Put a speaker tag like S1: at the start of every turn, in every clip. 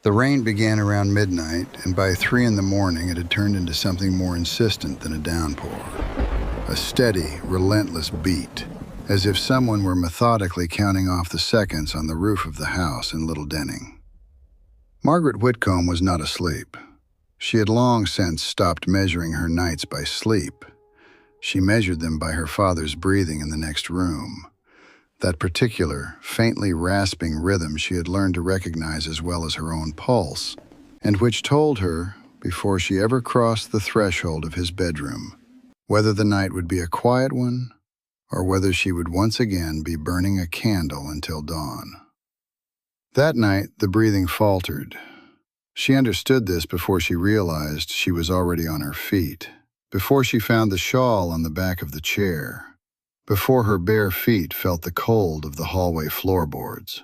S1: The rain began around midnight, and by 3 in the morning it had turned into something more insistent than a downpour. A steady, relentless beat, as if someone were methodically counting off the seconds on the roof of the house in Little Denning. Margaret Whitcomb was not asleep. She had long since stopped measuring her nights by sleep. She measured them by her father's breathing in the next room. That particular, faintly rasping rhythm she had learned to recognize as well as her own pulse, and which told her, before she ever crossed the threshold of his bedroom, whether the night would be a quiet one or whether she would once again be burning a candle until dawn. That night, the breathing faltered. She understood this before she realized she was already on her feet, before she found the shawl on the back of the chair, before her bare feet felt the cold of the hallway floorboards.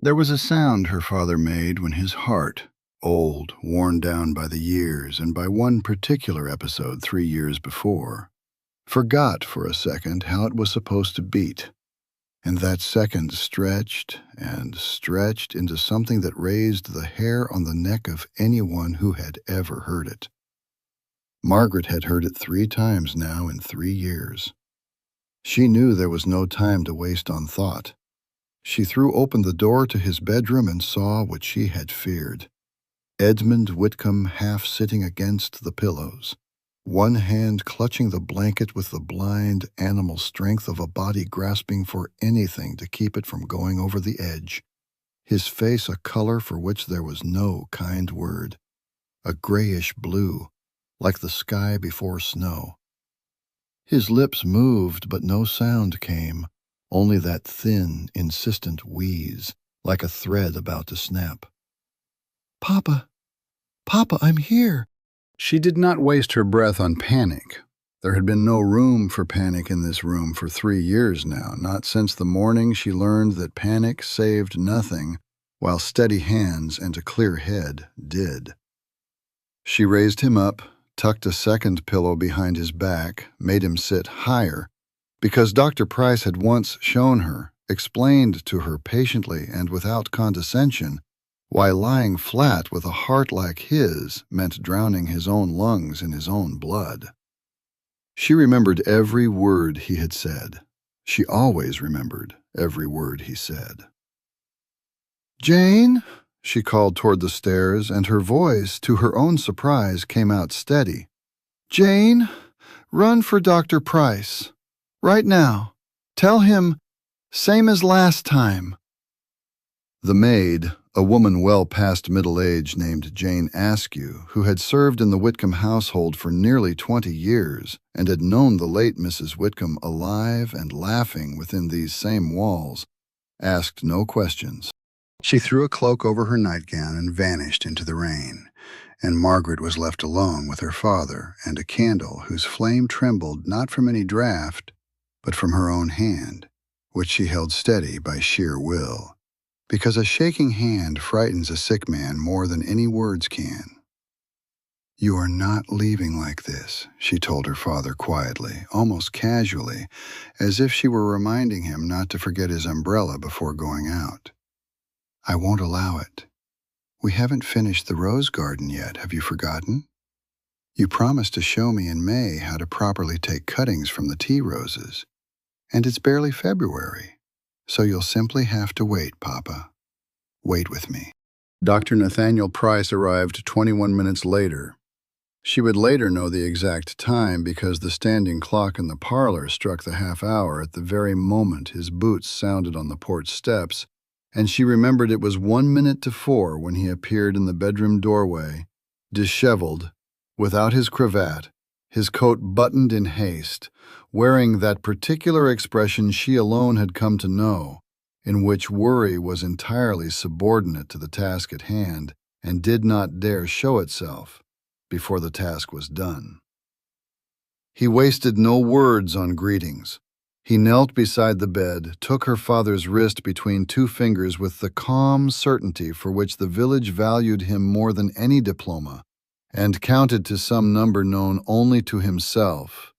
S1: There was a sound her father made when his heart, old, worn down by the years and by one particular episode 3 years before, forgot for a second how it was supposed to beat. And that second stretched and stretched into something that raised the hair on the neck of anyone who had ever heard it. Margaret had heard it 3 times now in 3 years. She knew there was no time to waste on thought. She threw open the door to his bedroom and saw what she had feared. Edmund Whitcomb half sitting against the pillows, one hand clutching the blanket with the blind animal strength of a body grasping for anything to keep it from going over the edge, his face a color for which there was no kind word, a grayish blue, like the sky before snow. His lips moved, but no sound came, only that thin, insistent wheeze, like a thread about to snap. "Papa, Papa, I'm here." She did not waste her breath on panic. There had been no room for panic in this room for 3 years now, not since the morning she learned that panic saved nothing, while steady hands and a clear head did. She raised him up, tucked a second pillow behind his back, made him sit higher, because Dr. Price had once shown her, explained to her patiently and without condescension, why lying flat with a heart like his meant drowning his own lungs in his own blood. She remembered every word he had said. She always remembered every word he said. "Jane?" she called toward the stairs, and her voice, to her own surprise, came out steady. "Jane, run for Dr. Price. Right now. Tell him, same as last time." The maid, a woman well past middle age named Jane Askew, who had served in the Whitcomb household for nearly 20 years and had known the late Mrs. Whitcomb alive and laughing within these same walls, asked no questions. She threw a cloak over her nightgown and vanished into the rain, and Margaret was left alone with her father and a candle whose flame trembled not from any draught, but from her own hand, which she held steady by sheer will, because a shaking hand frightens a sick man more than any words can. "You are not leaving like this," she told her father quietly, almost casually, as if she were reminding him not to forget his umbrella before going out. "I won't allow it. We haven't finished the rose garden yet, have you forgotten? You promised to show me in May how to properly take cuttings from the tea roses, and it's barely February, so you'll simply have to wait, Papa. Wait with me." Dr. Nathaniel Price arrived 21 minutes later. She would later know the exact time because the standing clock in the parlor struck the half-hour at the very moment his boots sounded on the porch steps, and she remembered it was 1 minute to 4 when he appeared in the bedroom doorway, disheveled, without his cravat, his coat buttoned in haste, wearing that particular expression she alone had come to know, in which worry was entirely subordinate to the task at hand and did not dare show itself before the task was done. He wasted no words on greetings. He knelt beside the bed, took her father's wrist between 2 fingers with the calm certainty for which the village valued him more than any diploma, and counted to some number known only to himself,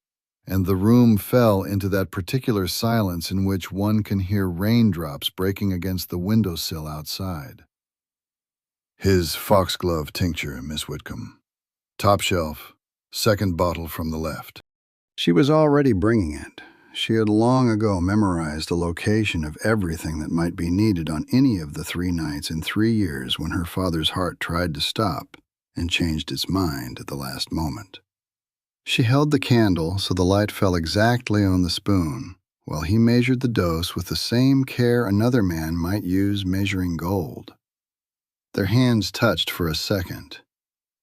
S1: and the room fell into that particular silence in which one can hear raindrops breaking against the windowsill outside. His foxglove tincture, Miss Whitcomb. Top shelf, second bottle from the left. She was already bringing it. She had long ago memorized the location of everything that might be needed on any of the 3 nights in 3 years when her father's heart tried to stop and changed its mind at the last moment. She held the candle so the light fell exactly on the spoon, while he measured the dose with the same care another man might use measuring gold. Their hands touched for a second.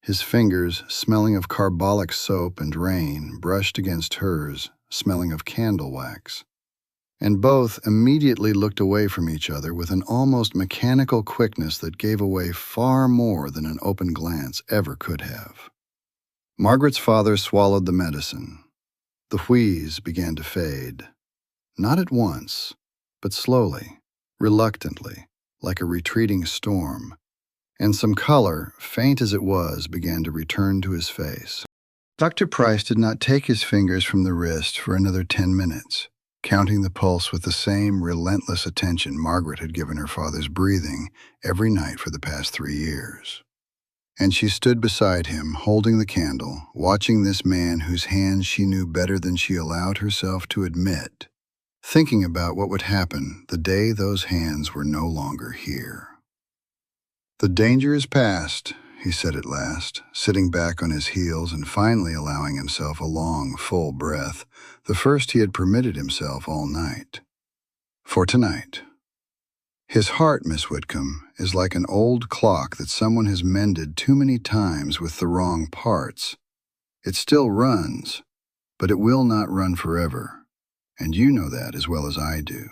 S1: His fingers, smelling of carbolic soap and rain, brushed against hers, smelling of candle wax. And both immediately looked away from each other with an almost mechanical quickness that gave away far more than an open glance ever could have. Margaret's father swallowed the medicine. The wheeze began to fade. Not at once, but slowly, reluctantly, like a retreating storm, and some color, faint as it was, began to return to his face. Dr. Price did not take his fingers from the wrist for another 10 minutes, counting the pulse with the same relentless attention Margaret had given her father's breathing every night for the past 3 years. And she stood beside him, holding the candle, watching this man whose hands she knew better than she allowed herself to admit, thinking about what would happen the day those hands were no longer here. "The danger is past," he said at last, sitting back on his heels and finally allowing himself a long, full breath, the first he had permitted himself all night. "For tonight. His heart, Miss Whitcomb, is like an old clock that someone has mended too many times with the wrong parts. It still runs, but it will not run forever, and you know that as well as I do."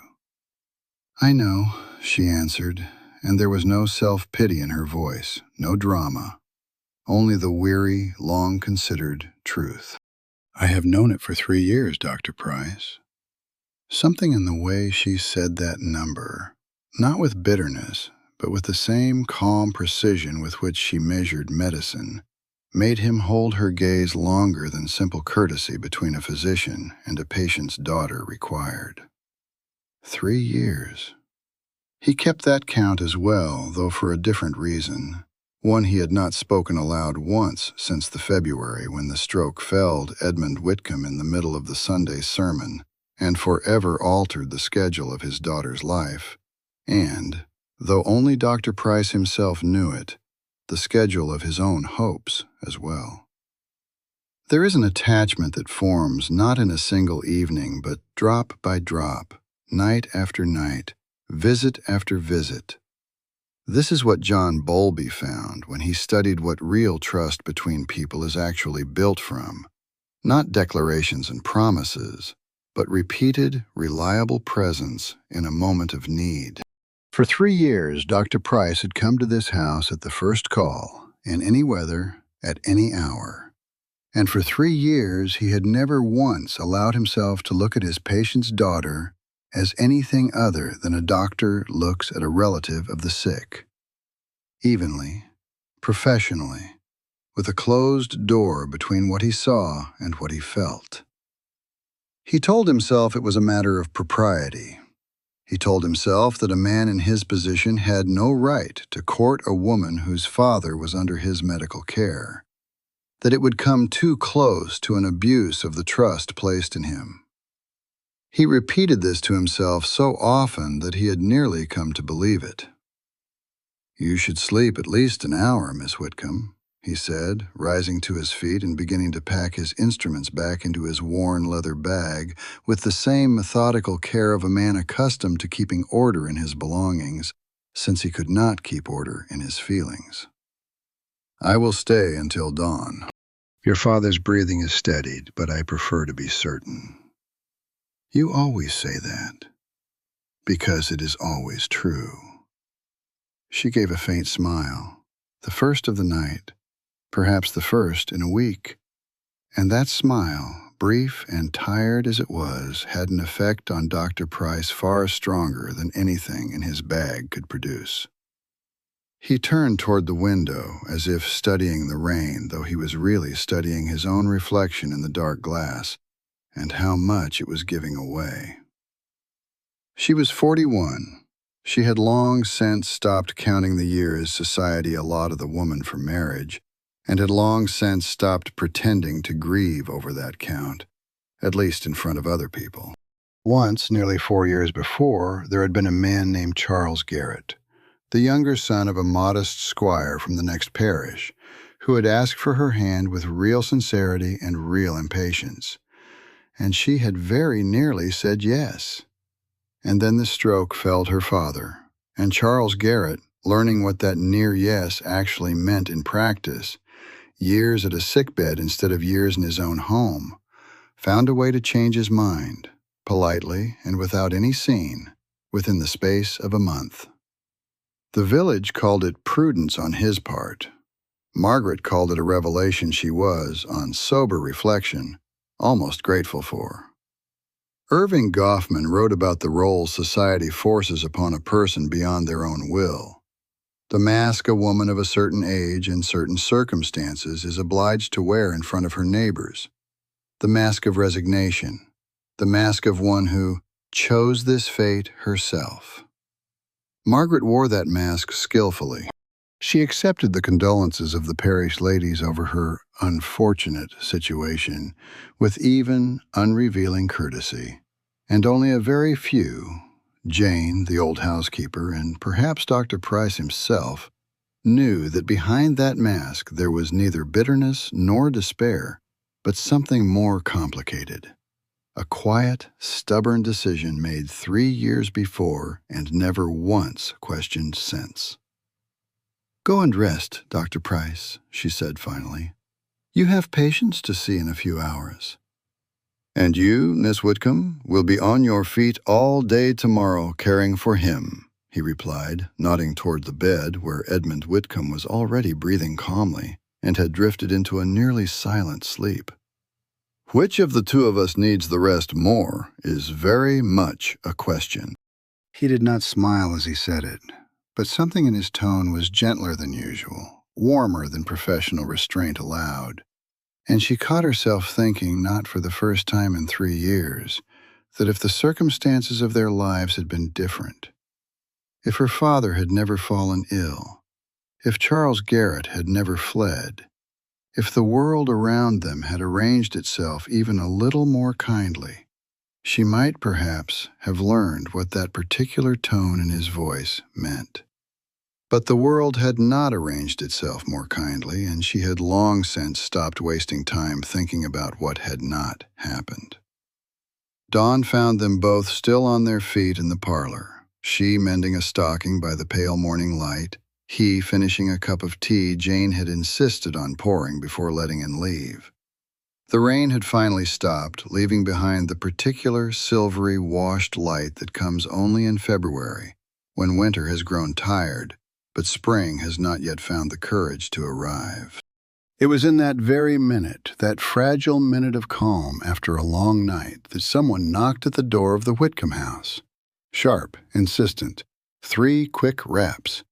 S1: "I know," she answered, and there was no self-pity in her voice, no drama, only the weary, long-considered truth. "I have known it for 3 years, Dr. Price." Something in the way she said that number, not with bitterness, but with the same calm precision with which she measured medicine, made him hold her gaze longer than simple courtesy between a physician and a patient's daughter required. 3 years. He kept that count as well, though for a different reason, one he had not spoken aloud once since the February when the stroke felled Edmund Whitcomb in the middle of the Sunday sermon and forever altered the schedule of his daughter's life, and, though only Dr. Price himself knew it, the schedule of his own hopes as well. There is an attachment that forms not in a single evening, but drop by drop, night after night, visit after visit. This is what John Bowlby found when he studied what real trust between people is actually built from, not declarations and promises, but repeated, reliable presence in a moment of need. For 3 years, Dr. Price had come to this house at the first call, in any weather, at any hour. And for 3 years, he had never once allowed himself to look at his patient's daughter as anything other than a doctor looks at a relative of the sick. Evenly, professionally, with a closed door between what he saw and what he felt. He told himself it was a matter of propriety. He told himself that a man in his position had no right to court a woman whose father was under his medical care, that it would come too close to an abuse of the trust placed in him. He repeated this to himself so often that he had nearly come to believe it. "You should sleep at least an hour, Miss Whitcomb," he said, rising to his feet and beginning to pack his instruments back into his worn leather bag with the same methodical care of a man accustomed to keeping order in his belongings, since he could not keep order in his feelings. "I will stay until dawn. Your father's breathing is steadied, but I prefer to be certain." "You always say that, because it is always true." She gave a faint smile, the first of the night, perhaps the first in a week, and that smile, brief and tired as it was, had an effect on Dr. Price far stronger than anything in his bag could produce. He turned toward the window as if studying the rain, though he was really studying his own reflection in the dark glass, and how much it was giving away. She was 41. She had long since stopped counting the years society allotted the woman for marriage, and had long since stopped pretending to grieve over that count, at least in front of other people. Once, nearly 4 years before, there had been a man named Charles Garrett, the younger son of a modest squire from the next parish, who had asked for her hand with real sincerity and real impatience, and she had very nearly said yes. And then the stroke felled her father, and Charles Garrett, learning what that near yes actually meant in practice, years at a sickbed instead of years in his own home, found a way to change his mind, politely and without any scene, within the space of a month. The village called it prudence on his part. Margaret called it a revelation she was, on sober reflection, almost grateful for. Irving Goffman wrote about the roles society forces upon a person beyond their own will. The mask a woman of a certain age and certain circumstances is obliged to wear in front of her neighbors. The mask of resignation. The mask of one who chose this fate herself. Margaret wore that mask skillfully. She accepted the condolences of the parish ladies over her unfortunate situation with even, unrevealing courtesy, and only a very few, Jane, the old housekeeper, and perhaps Dr. Price himself, knew that behind that mask there was neither bitterness nor despair, but something more complicated. A quiet, stubborn decision made 3 years before and never once questioned since. "Go and rest, Dr. Price," she said finally. "You have patients to see in a few hours." "And you, Miss Whitcomb, will be on your feet all day tomorrow caring for him," he replied, nodding toward the bed where Edmund Whitcomb was already breathing calmly and had drifted into a nearly silent sleep. "Which of the two of us needs the rest more is very much a question." He did not smile as he said it, but something in his tone was gentler than usual, warmer than professional restraint allowed, and she caught herself thinking, not for the first time in 3 years, that if the circumstances of their lives had been different, if her father had never fallen ill, if Charles Garrett had never fled, if the world around them had arranged itself even a little more kindly, she might perhaps have learned what that particular tone in his voice meant. But the world had not arranged itself more kindly, and she had long since stopped wasting time thinking about what had not happened. Dawn found them both still on their feet in the parlor, she mending a stocking by the pale morning light, he finishing a cup of tea Jane had insisted on pouring before letting him leave. The rain had finally stopped, leaving behind the particular silvery washed light that comes only in February, when winter has grown tired, but spring has not yet found the courage to arrive. It was in that very minute, that fragile minute of calm after a long night, that someone knocked at the door of the Whitcomb house. Sharp, insistent, 3 quick raps.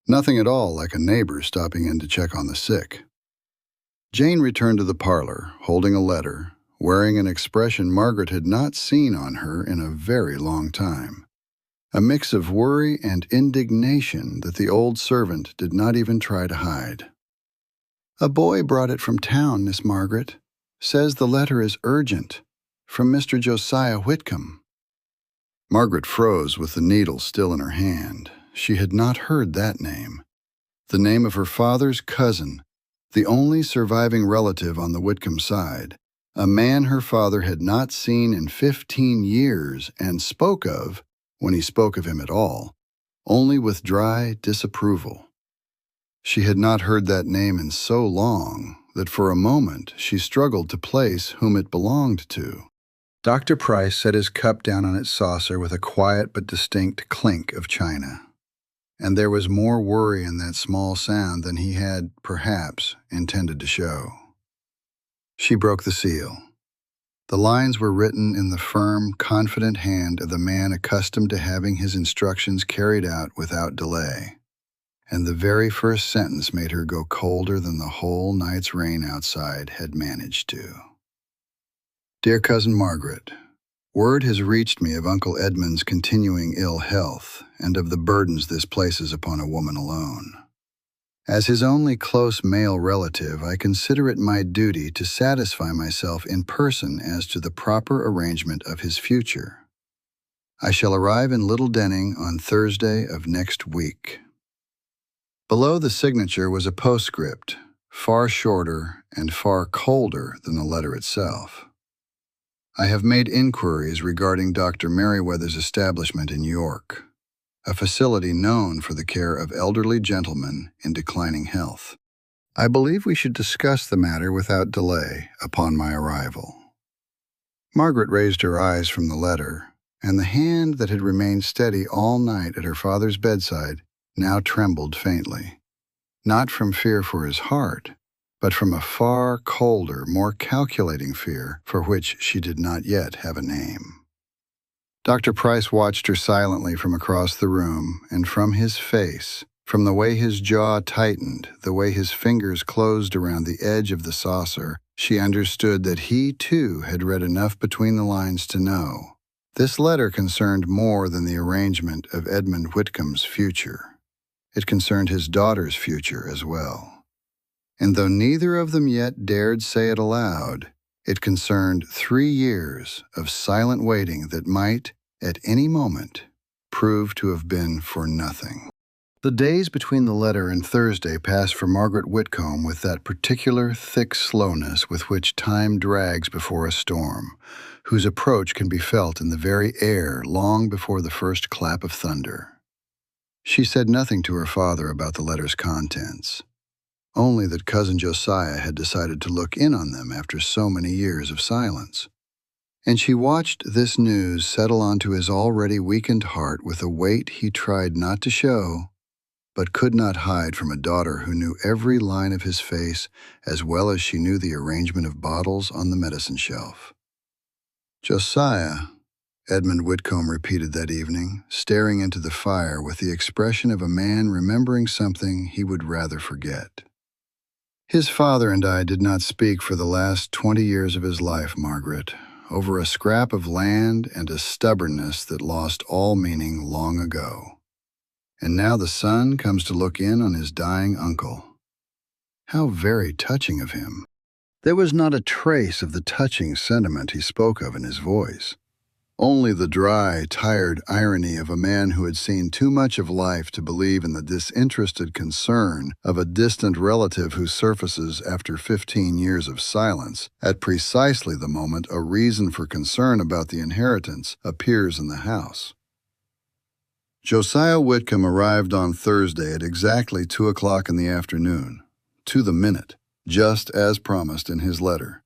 S1: Nothing at all like a neighbor stopping in to check on the sick. Jane returned to the parlor, holding a letter, wearing an expression Margaret had not seen on her in a very long time. A mix of worry and indignation that the old servant did not even try to hide. "A boy brought it from town, Miss Margaret. Says the letter is urgent. From Mr. Josiah Whitcomb." Margaret froze with the needle still in her hand. She had not heard that name. The name of her father's cousin, the only surviving relative on the Whitcomb side, a man her father had not seen in 15 years and spoke of, when he spoke of him at all, only with dry disapproval. She had not heard that name in so long that for a moment she struggled to place whom it belonged to. Dr. Price set his cup down on its saucer with a quiet but distinct clink of china. And there was more worry in that small sound than he had, perhaps, intended to show. She broke the seal. The lines were written in the firm, confident hand of the man accustomed to having his instructions carried out without delay. And the very first sentence made her go colder than the whole night's rain outside had managed to. "Dear Cousin Margaret, Word has reached me of Uncle Edmund's continuing ill health and of the burdens this places upon a woman alone. As his only close male relative, I consider it my duty to satisfy myself in person as to the proper arrangement of his future. I shall arrive in Little Denning on Thursday of next week. Below the signature was a postscript, far shorter and far colder than the letter itself. I have made inquiries regarding Dr. Merriweather's establishment in York, a facility known for the care of elderly gentlemen in declining health. I believe we should discuss the matter without delay upon my arrival. Margaret raised her eyes from the letter, and the hand that had remained steady all night at her father's bedside now trembled faintly, not from fear for his heart, but from a far colder, more calculating fear for which she did not yet have a name. Dr. Price watched her silently from across the room, and from his face, from the way his jaw tightened, the way his fingers closed around the edge of the saucer, she understood that he, too, had read enough between the lines to know. This letter concerned more than the arrangement of Edmund Whitcomb's future. It concerned his daughter's future as well. And though neither of them yet dared say it aloud, it concerned 3 years of silent waiting that might, at any moment, prove to have been for nothing. The days between the letter and Thursday passed for Margaret Whitcomb with that particular thick slowness with which time drags before a storm, whose approach can be felt in the very air long before the first clap of thunder. She said nothing to her father about the letter's contents, only that Cousin Josiah had decided to look in on them after so many years of silence. And she watched this news settle onto his already weakened heart with a weight he tried not to show, but could not hide from a daughter who knew every line of his face as well as she knew the arrangement of bottles on the medicine shelf. "Josiah," Edmund Whitcomb repeated that evening, staring into the fire with the expression of a man remembering something he would rather forget. "His father and I did not speak for the last 20 years of his life, Margaret, over a scrap of land and a stubbornness that lost all meaning long ago. And now the son comes to look in on his dying uncle. How very touching of him." There was not a trace of the touching sentiment he spoke of in his voice. Only the dry, tired irony of a man who had seen too much of life to believe in the disinterested concern of a distant relative who surfaces after 15 years of silence, at precisely the moment a reason for concern about the inheritance appears in the house. Josiah Whitcomb arrived on Thursday at exactly 2 o'clock in the afternoon, to the minute, just as promised in his letter.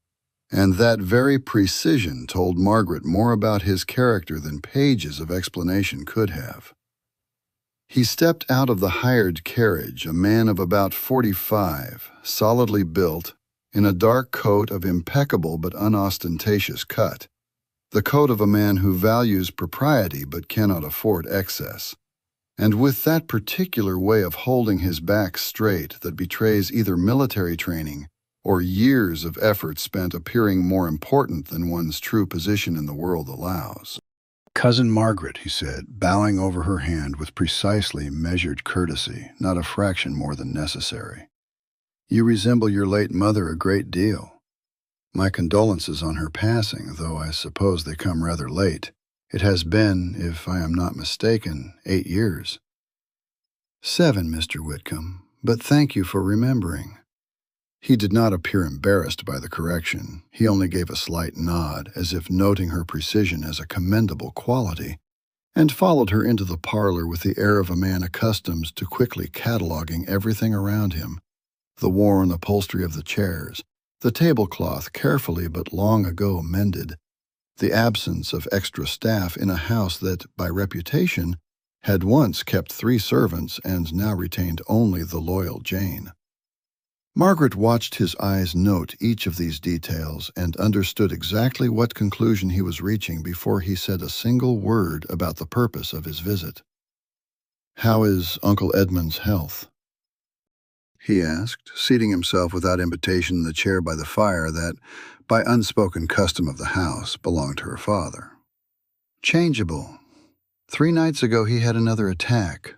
S1: And that very precision told Margaret more about his character than pages of explanation could have. He stepped out of the hired carriage, a man of about 45, solidly built, in a dark coat of impeccable but unostentatious cut, the coat of a man who values propriety but cannot afford excess, and with that particular way of holding his back straight that betrays either military training or years of effort spent appearing more important than one's true position in the world allows. "Cousin Margaret," he said, bowing over her hand with precisely measured courtesy, not a fraction more than necessary. "You resemble your late mother a great deal. My condolences on her passing, though I suppose they come rather late. It has been, if I am not mistaken, 8 years. 7, Mr. Whitcomb, but thank you for remembering." He did not appear embarrassed by the correction. He only gave a slight nod, as if noting her precision as a commendable quality, and followed her into the parlor with the air of a man accustomed to quickly cataloging everything around him: the worn upholstery of the chairs, the tablecloth carefully but long ago mended, the absence of extra staff in a house that, by reputation, had once kept 3 servants and now retained only the loyal Jane. Margaret watched his eyes note each of these details and understood exactly what conclusion he was reaching before he said a single word about the purpose of his visit. "How is Uncle Edmund's health?" he asked, seating himself without invitation in the chair by the fire that, by unspoken custom of the house, belonged to her father. Changeable. 3 nights ago he had another attack.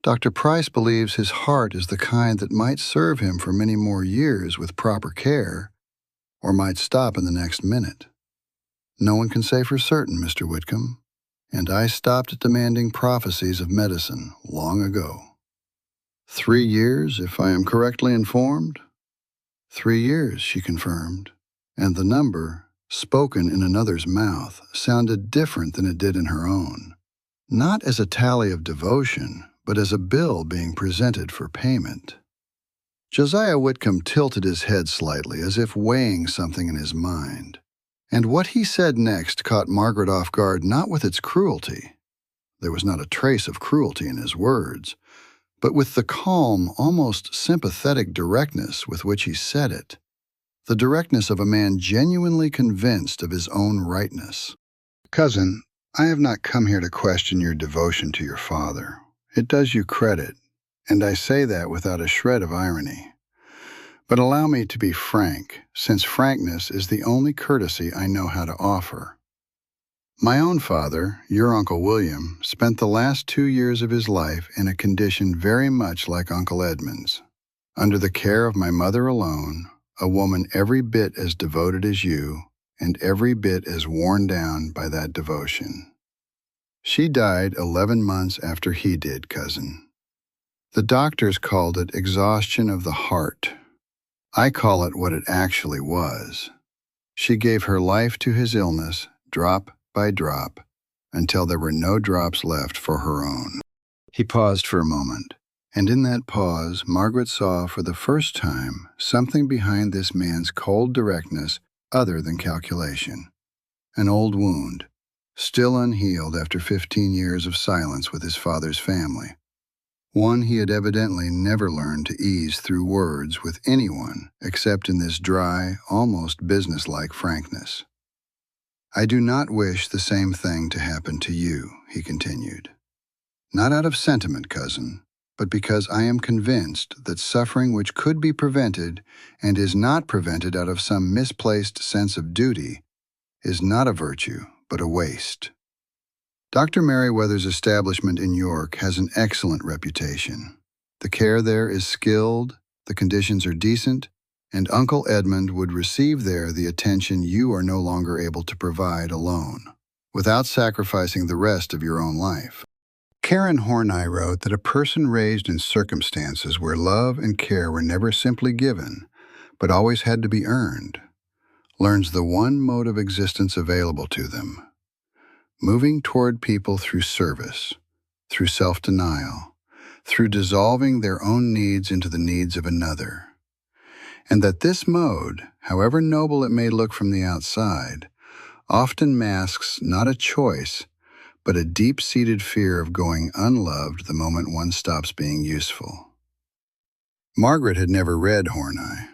S1: Dr. Price believes his heart is the kind that might serve him for many more years with proper care, or might stop in the next minute. No one can say for certain, Mr. Whitcomb, and I stopped demanding prophecies of medicine long ago. 3 years, if I am correctly informed? 3 years, she confirmed, and the number, spoken in another's mouth, sounded different than it did in her own. Not as a tally of devotion, but as a bill being presented for payment. Josiah Whitcomb tilted his head slightly, as if weighing something in his mind. And what he said next caught Margaret off guard, not with its cruelty. There was not a trace of cruelty in his words, but with the calm, almost sympathetic directness with which he said it. The directness of a man genuinely convinced of his own rightness. Cousin, I have not come here to question your devotion to your father. It does you credit, and I say that without a shred of irony. But allow me to be frank, since frankness is the only courtesy I know how to offer. My own father, your Uncle William, spent the last 2 years of his life in a condition very much like Uncle Edmund's, under the care of my mother alone, a woman every bit as devoted as you, and every bit as worn down by that devotion. She died 11 months after he did, cousin. The doctors called it exhaustion of the heart. I call it what it actually was. She gave her life to his illness, drop by drop, until there were no drops left for her own. He paused for a moment, and in that pause, Margaret saw for the first time something behind this man's cold directness other than calculation. An old wound, still unhealed after 15 years of silence with his father's family. One he had evidently never learned to ease through words with anyone except in this dry, almost businesslike frankness. I do not wish the same thing to happen to you, he continued. Not out of sentiment, cousin, but because I am convinced that suffering which could be prevented and is not prevented out of some misplaced sense of duty is not a virtue, but a waste. Dr. Merriweather's establishment in York has an excellent reputation. The care there is skilled, the conditions are decent, and Uncle Edmund would receive there the attention you are no longer able to provide alone, without sacrificing the rest of your own life. Karen Horney wrote that a person raised in circumstances where love and care were never simply given, but always had to be earned, learns the one mode of existence available to them, moving toward people through service, through self-denial, through dissolving their own needs into the needs of another. And that this mode, however noble it may look from the outside, often masks not a choice, but a deep-seated fear of going unloved the moment one stops being useful. Margaret had never read Horney.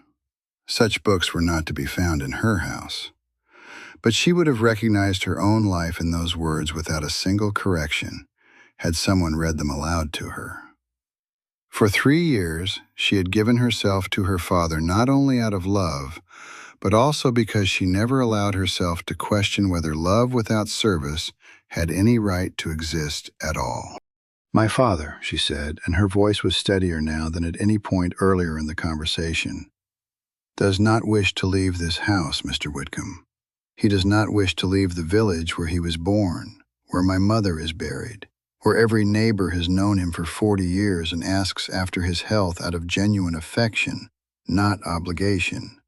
S1: Such books were not to be found in her house. But she would have recognized her own life in those words without a single correction, had someone read them aloud to her. For 3 years, she had given herself to her father not only out of love, but also because she never allowed herself to question whether love without service had any right to exist at all. My father, she said, and her voice was steadier now than at any point earlier in the conversation, does not wish to leave this house, Mr. Whitcomb. He does not wish to leave the village where he was born, where my mother is buried, where every neighbor has known him for 40 years and asks after his health out of genuine affection, not obligation.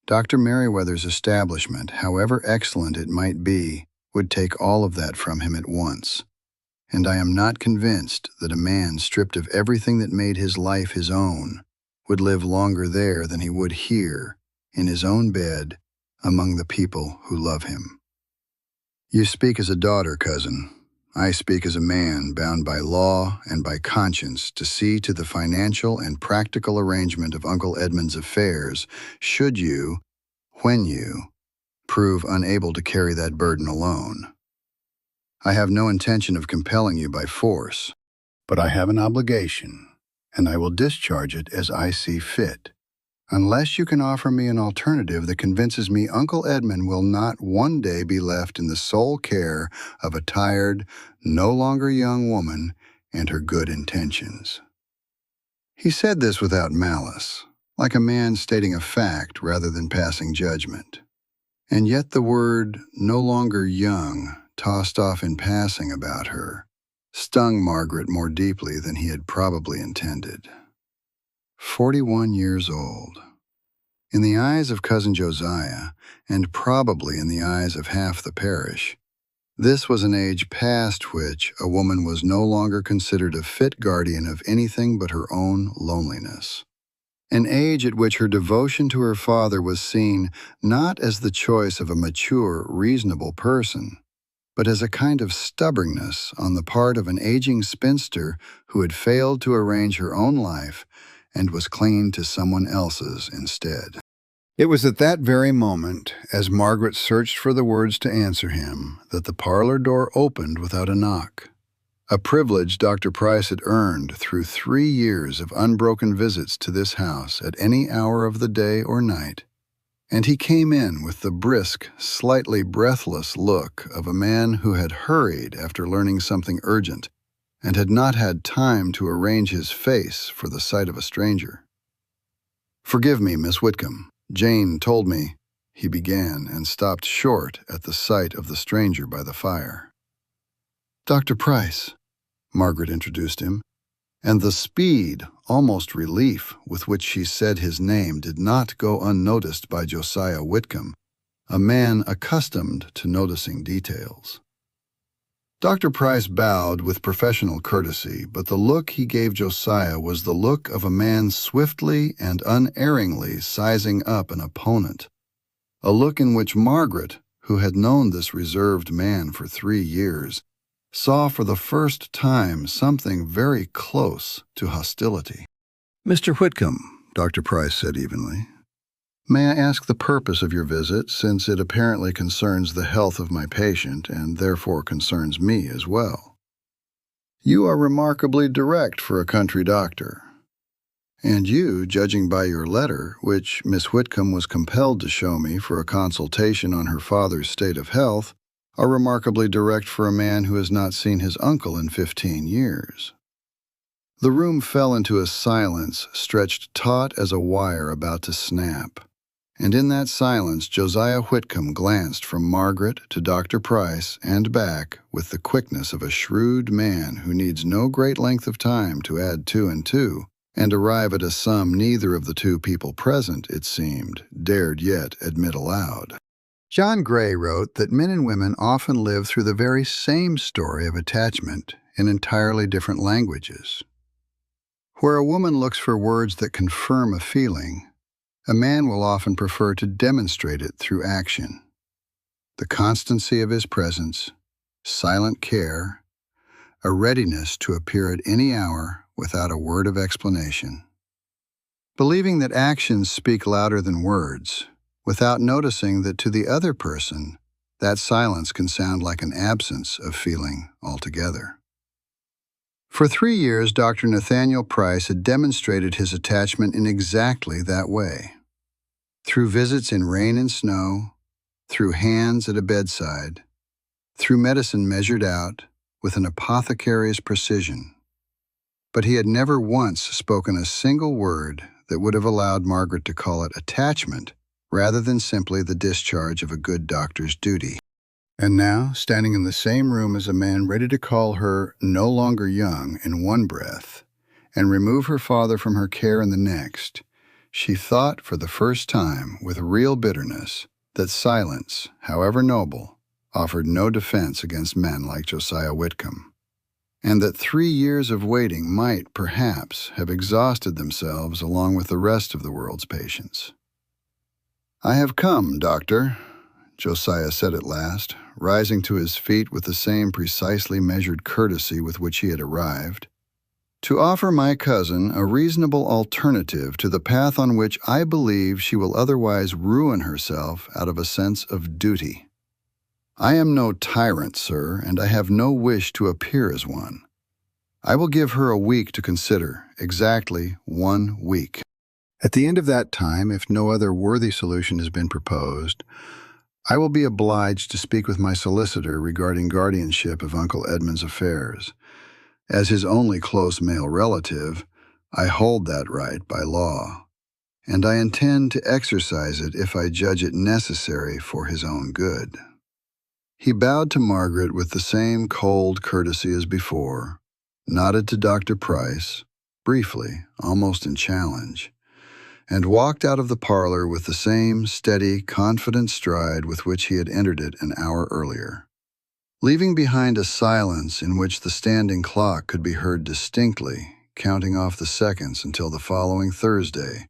S1: Dr. Merriweather's establishment, however excellent it might be, would take all of that from him at once. And I am not convinced that a man stripped of everything that made his life his own would live longer there than he would here, in his own bed, among the people who love him. You speak as a daughter, cousin. I speak as a man bound by law and by conscience to see to the financial and practical arrangement of Uncle Edmund's affairs, should you, when you, prove unable to carry that burden alone. I have no intention of compelling you by force, but I have an obligation, and I will discharge it as I see fit. unless you can offer me an alternative that convinces me Uncle Edmund will not one day be left in the sole care of a tired, no longer young woman and her good intentions." He said this without malice, like a man stating a fact rather than passing judgment. And yet the word "no longer young," tossed off in passing about her, stung Margaret more deeply than he had probably intended. 41 years old. In the eyes of Cousin Josiah, and probably in the eyes of half the parish, this was an age past which a woman was no longer considered a fit guardian of anything but her own loneliness. An age at which her devotion to her father was seen not as the choice of a mature, reasonable person, but as a kind of stubbornness on the part of an aging spinster who had failed to arrange her own life and was clinging to someone else's instead. It was at that very moment, as Margaret searched for the words to answer him, that the parlor door opened without a knock. A privilege Dr. Price had earned through 3 years of unbroken visits to this house at any hour of the day or night, and he came in with the brisk, slightly breathless look of a man who had hurried after learning something urgent and had not had time to arrange his face for the sight of a stranger. "Forgive me, Miss Whitcomb. Jane told me," he began, and stopped short at the sight of the stranger by the fire. "Dr. Price," Margaret introduced him, and the speed, almost relief, with which she said his name did not go unnoticed by Josiah Whitcomb, a man accustomed to noticing details. Dr. Price bowed with professional courtesy, but the look he gave Josiah was the look of a man swiftly and unerringly sizing up an opponent, a look in which Margaret, who had known this reserved man for 3 years, saw for the first time something very close to hostility. "Mr. Whitcomb," Dr. Price said evenly, "may I ask the purpose of your visit, since it apparently concerns the health of my patient and therefore concerns me as well? You are remarkably direct for a country doctor. And you, judging by your letter, which Miss Whitcomb was compelled to show me for a consultation on her father's state of health, are remarkably direct for a man who has not seen his uncle in 15 years. The room fell into a silence stretched taut as a wire about to snap. And in that silence, Josiah Whitcomb glanced from Margaret to Dr. Price and back with the quickness of a shrewd man who needs no great length of time to add 2 and 2 and arrive at a sum neither of the 2 people present, it seemed, dared yet admit aloud. John Gray wrote that men and women often live through the very same story of attachment in entirely different languages. Where a woman looks for words that confirm a feeling, a man will often prefer to demonstrate it through action. The constancy of his presence, silent care, a readiness to appear at any hour without a word of explanation. Believing that actions speak louder than words, without noticing that to the other person, that silence can sound like an absence of feeling altogether. For 3 years, Dr. Nathaniel Price had demonstrated his attachment in exactly that way. Through visits in rain and snow, through hands at a bedside, through medicine measured out with an apothecary's precision. But he had never once spoken a single word that would have allowed Margaret to call it attachment rather than simply the discharge of a good doctor's duty. And now, standing in the same room as a man ready to call her no longer young in one breath and remove her father from her care in the next, she thought for the first time with real bitterness that silence, however noble, offered no defense against men like Josiah Whitcomb, and that 3 years of waiting might, perhaps, have exhausted themselves along with the rest of the world's patients. "I have come, Doctor," Josiah said at last, rising to his feet with the same precisely measured courtesy with which he had arrived, "to offer my cousin a reasonable alternative to the path on which I believe she will otherwise ruin herself out of a sense of duty. I am no tyrant, sir, and I have no wish to appear as one. I will give her a week to consider, exactly 1 week. At the end of that time, if no other worthy solution has been proposed, I will be obliged to speak with my solicitor regarding guardianship of Uncle Edmund's affairs. As his only close male relative, I hold that right by law, and I intend to exercise it if I judge it necessary for his own good." He bowed to Margaret with the same cold courtesy as before, nodded to Dr. Price, briefly, almost in challenge, and walked out of the parlor with the same steady, confident stride with which he had entered it an hour earlier, leaving behind a silence in which the standing clock could be heard distinctly, counting off the seconds until the following Thursday,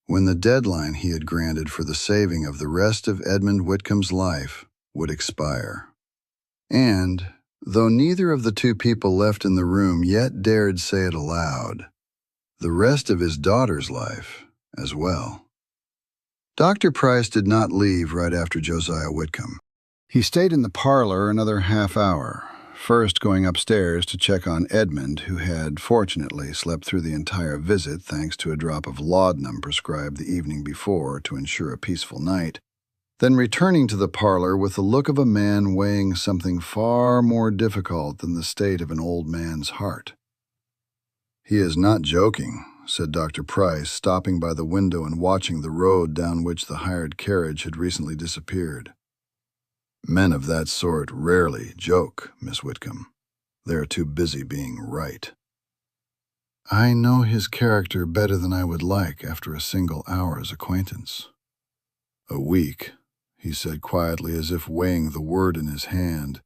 S1: when the deadline he had granted for the saving of the rest of Edmund Whitcomb's life would expire. And, though neither of the two people left in the room yet dared say it aloud, the rest of his daughter's life as well. Dr. Price did not leave right after Josiah Whitcomb. He stayed in the parlor another half hour, first going upstairs to check on Edmund, who had fortunately slept through the entire visit thanks to a drop of laudanum prescribed the evening before to ensure a peaceful night, then returning to the parlor with the look of a man weighing something far more difficult than the state of an old man's heart. "He is not joking," said Dr. Price, stopping by the window and watching the road down which the hired carriage had recently disappeared. "Men of that sort rarely joke, Miss Whitcomb. They are too busy being right." "I know his character better than I would like after a single hour's acquaintance." "A week," he said quietly, as if weighing the word in his hand.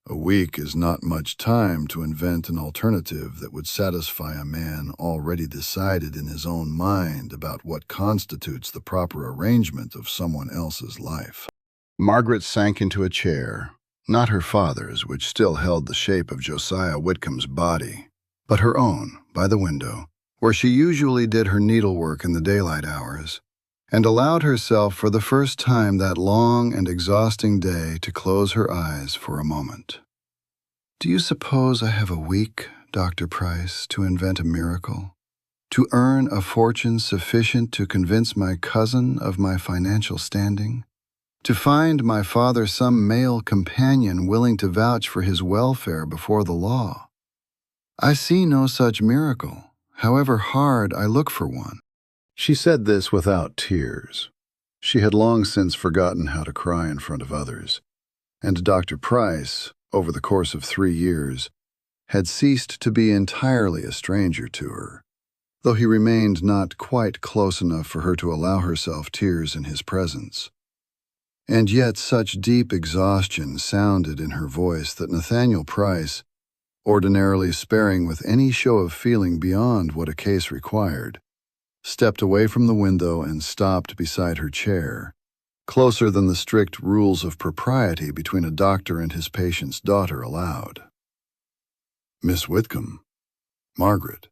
S1: "A week is not much time to invent an alternative that would satisfy a man already decided in his own mind about what constitutes the proper arrangement of someone else's life." Margaret sank into a chair, not her father's, which still held the shape of Josiah Whitcomb's body, but her own, by the window, where she usually did her needlework in the daylight hours, and allowed herself for the first time that long and exhausting day to close her eyes for a moment. "Do you suppose I have a week, Dr. Price, to invent a miracle? To earn a fortune sufficient to convince my cousin of my financial standing? To find my father some male companion willing to vouch for his welfare before the law? I see no such miracle, however hard I look for one." She said this without tears. She had long since forgotten how to cry in front of others, and Dr. Price, over the course of 3 years, had ceased to be entirely a stranger to her, though he remained not quite close enough for her to allow herself tears in his presence. And yet such deep exhaustion sounded in her voice that Nathaniel Price, ordinarily sparing with any show of feeling beyond what a case required, stepped away from the window and stopped beside her chair, closer than the strict rules of propriety between a doctor and his patient's daughter allowed. "Miss Whitcomb, Margaret."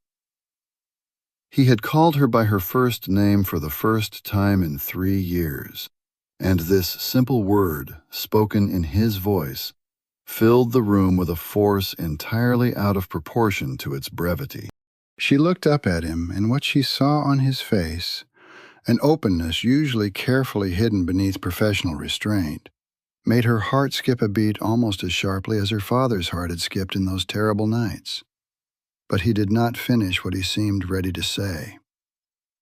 S1: He had called her by her first name for the first time in 3 years, and this simple word, spoken in his voice, filled the room with a force entirely out of proportion to its brevity. She looked up at him, and what she saw on his face, an openness usually carefully hidden beneath professional restraint, made her heart skip a beat almost as sharply as her father's heart had skipped in those terrible nights. But he did not finish what he seemed ready to say.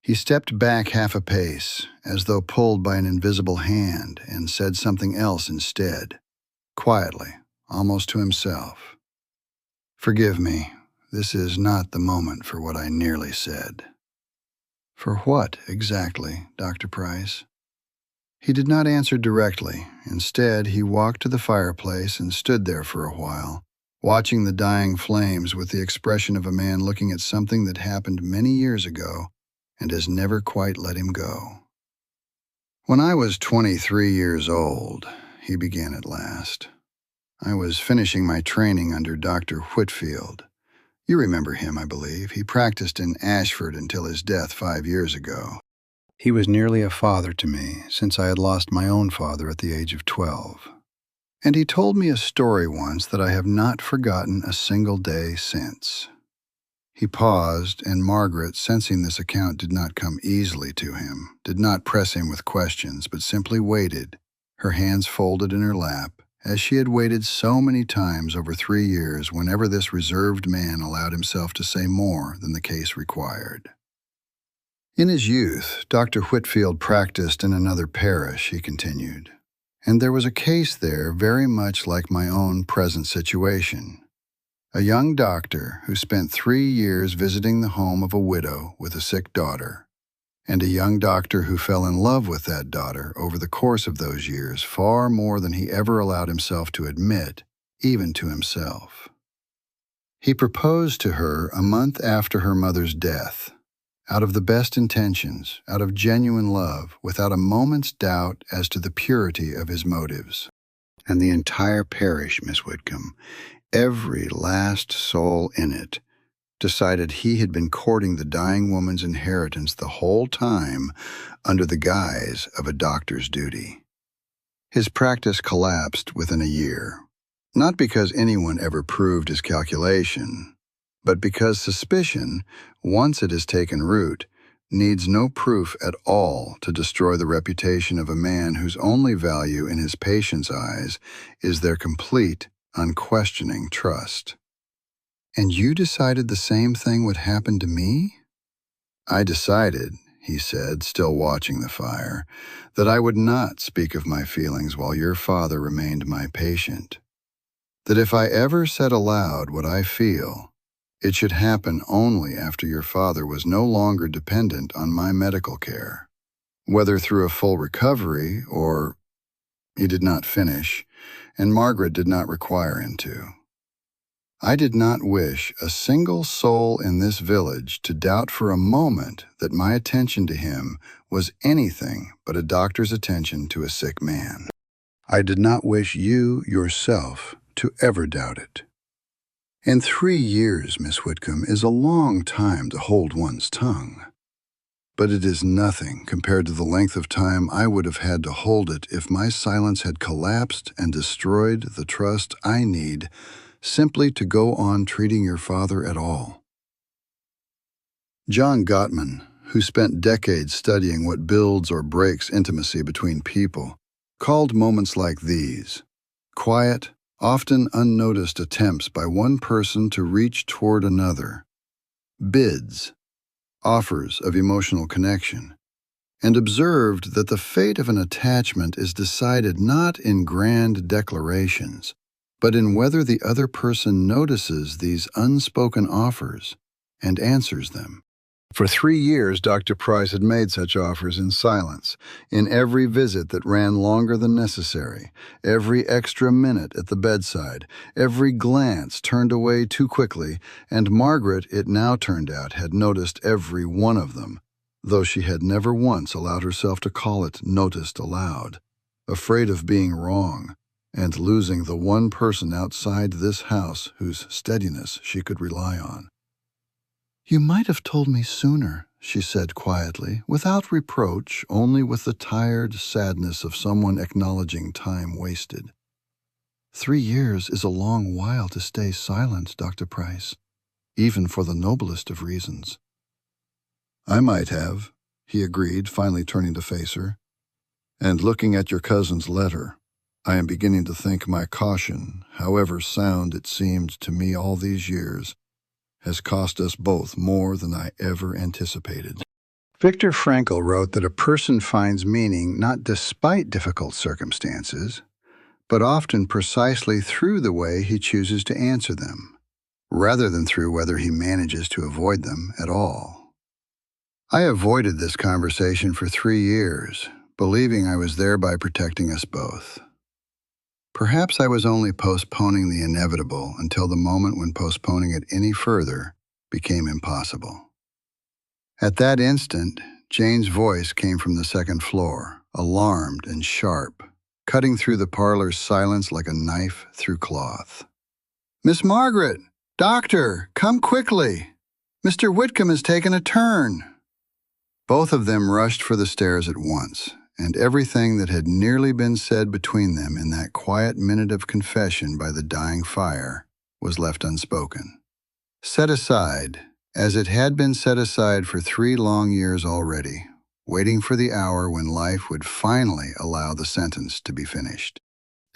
S1: He stepped back half a pace, as though pulled by an invisible hand, and said something else instead, quietly, almost to himself. "Forgive me, this is not the moment for what I nearly said." "For what, exactly, Dr. Price?" He did not answer directly. Instead, he walked to the fireplace and stood there for a while, watching the dying flames with the expression of a man looking at something that happened many years ago and has never quite let him go. "When I was 23 years old," he began at last, "I was finishing my training under Dr. Whitfield. You remember him, I believe. He practiced in Ashford until his death 5 years ago. He was nearly a father to me, since I had lost my own father at the age of 12. And he told me a story once that I have not forgotten a single day since. He paused, and Margaret, sensing this account did not come easily to him, did not press him with questions, but simply waited, her hands folded in her lap, as she had waited so many times over 3 years whenever this reserved man allowed himself to say more than the case required. In his youth, Dr. Whitfield practiced in another parish, he continued, and there was a case there very much like my own present situation. A young doctor who spent 3 years visiting the home of a widow with a sick daughter, and a young doctor who fell in love with that daughter over the course of those years far more than he ever allowed himself to admit, even to himself. He proposed to her a month after her mother's death, out of the best intentions, out of genuine love, without a moment's doubt as to the purity of his motives. And the entire parish, Miss Whitcomb, every last soul in it, decided he had been courting the dying woman's inheritance the whole time under the guise of a doctor's duty. His practice collapsed within a year, not because anyone ever proved his calculation, but because suspicion, once it has taken root, needs no proof at all to destroy the reputation of a man whose only value in his patient's eyes is their complete, unquestioning trust. And you decided the same thing would happen to me? I decided, he said, still watching the fire, that I would not speak of my feelings while your father remained my patient. That if I ever said aloud what I feel, it should happen only after your father was no longer dependent on my medical care, whether through a full recovery or— He did not finish, and Margaret did not require him to. I did not wish a single soul in this village to doubt for a moment that my attention to him was anything but a doctor's attention to a sick man. I did not wish you yourself to ever doubt it. And 3 years, Miss Whitcomb, is a long time to hold one's tongue. But it is nothing compared to the length of time I would have had to hold it if my silence had collapsed and destroyed the trust I need simply to go on treating your father at all. John Gottman, who spent decades studying what builds or breaks intimacy between people, called moments like these quiet, often unnoticed attempts by one person to reach toward another, bids, offers of emotional connection, and observed that the fate of an attachment is decided not in grand declarations, but in whether the other person notices these unspoken offers and answers them. For 3 years, Dr. Price had made such offers in silence, in every visit that ran longer than necessary, every extra minute at the bedside, every glance turned away too quickly, and Margaret, it now turned out, had noticed every one of them, though she had never once allowed herself to call it noticed aloud, afraid of being wrong and losing the one person outside this house whose steadiness she could rely on. "You might have told me sooner," she said quietly, without reproach, only with the tired sadness of someone acknowledging time wasted. 3 years is a long while to stay silent, Dr. Price, even for the noblest of reasons. "I might have," he agreed, finally turning to face her. "And looking at your cousin's letter, I am beginning to think my caution, however sound it seemed to me all these years, has cost us both more than I ever anticipated." Viktor Frankl wrote that a person finds meaning not despite difficult circumstances, but often precisely through the way he chooses to answer them, rather than through whether he manages to avoid them at all. I avoided this conversation for 3 years, believing I was thereby protecting us both. Perhaps I was only postponing the inevitable until the moment when postponing it any further became impossible. At that instant, Jane's voice came from the second floor, alarmed and sharp, cutting through the parlor's silence like a knife through cloth. "Miss Margaret! Doctor! Come quickly! Mr. Whitcomb has taken a turn!" Both of them rushed for the stairs at once, and everything that had nearly been said between them in that quiet minute of confession by the dying fire was left unspoken. Set aside, as it had been set aside for 3 long years already, waiting for the hour when life would finally allow the sentence to be finished.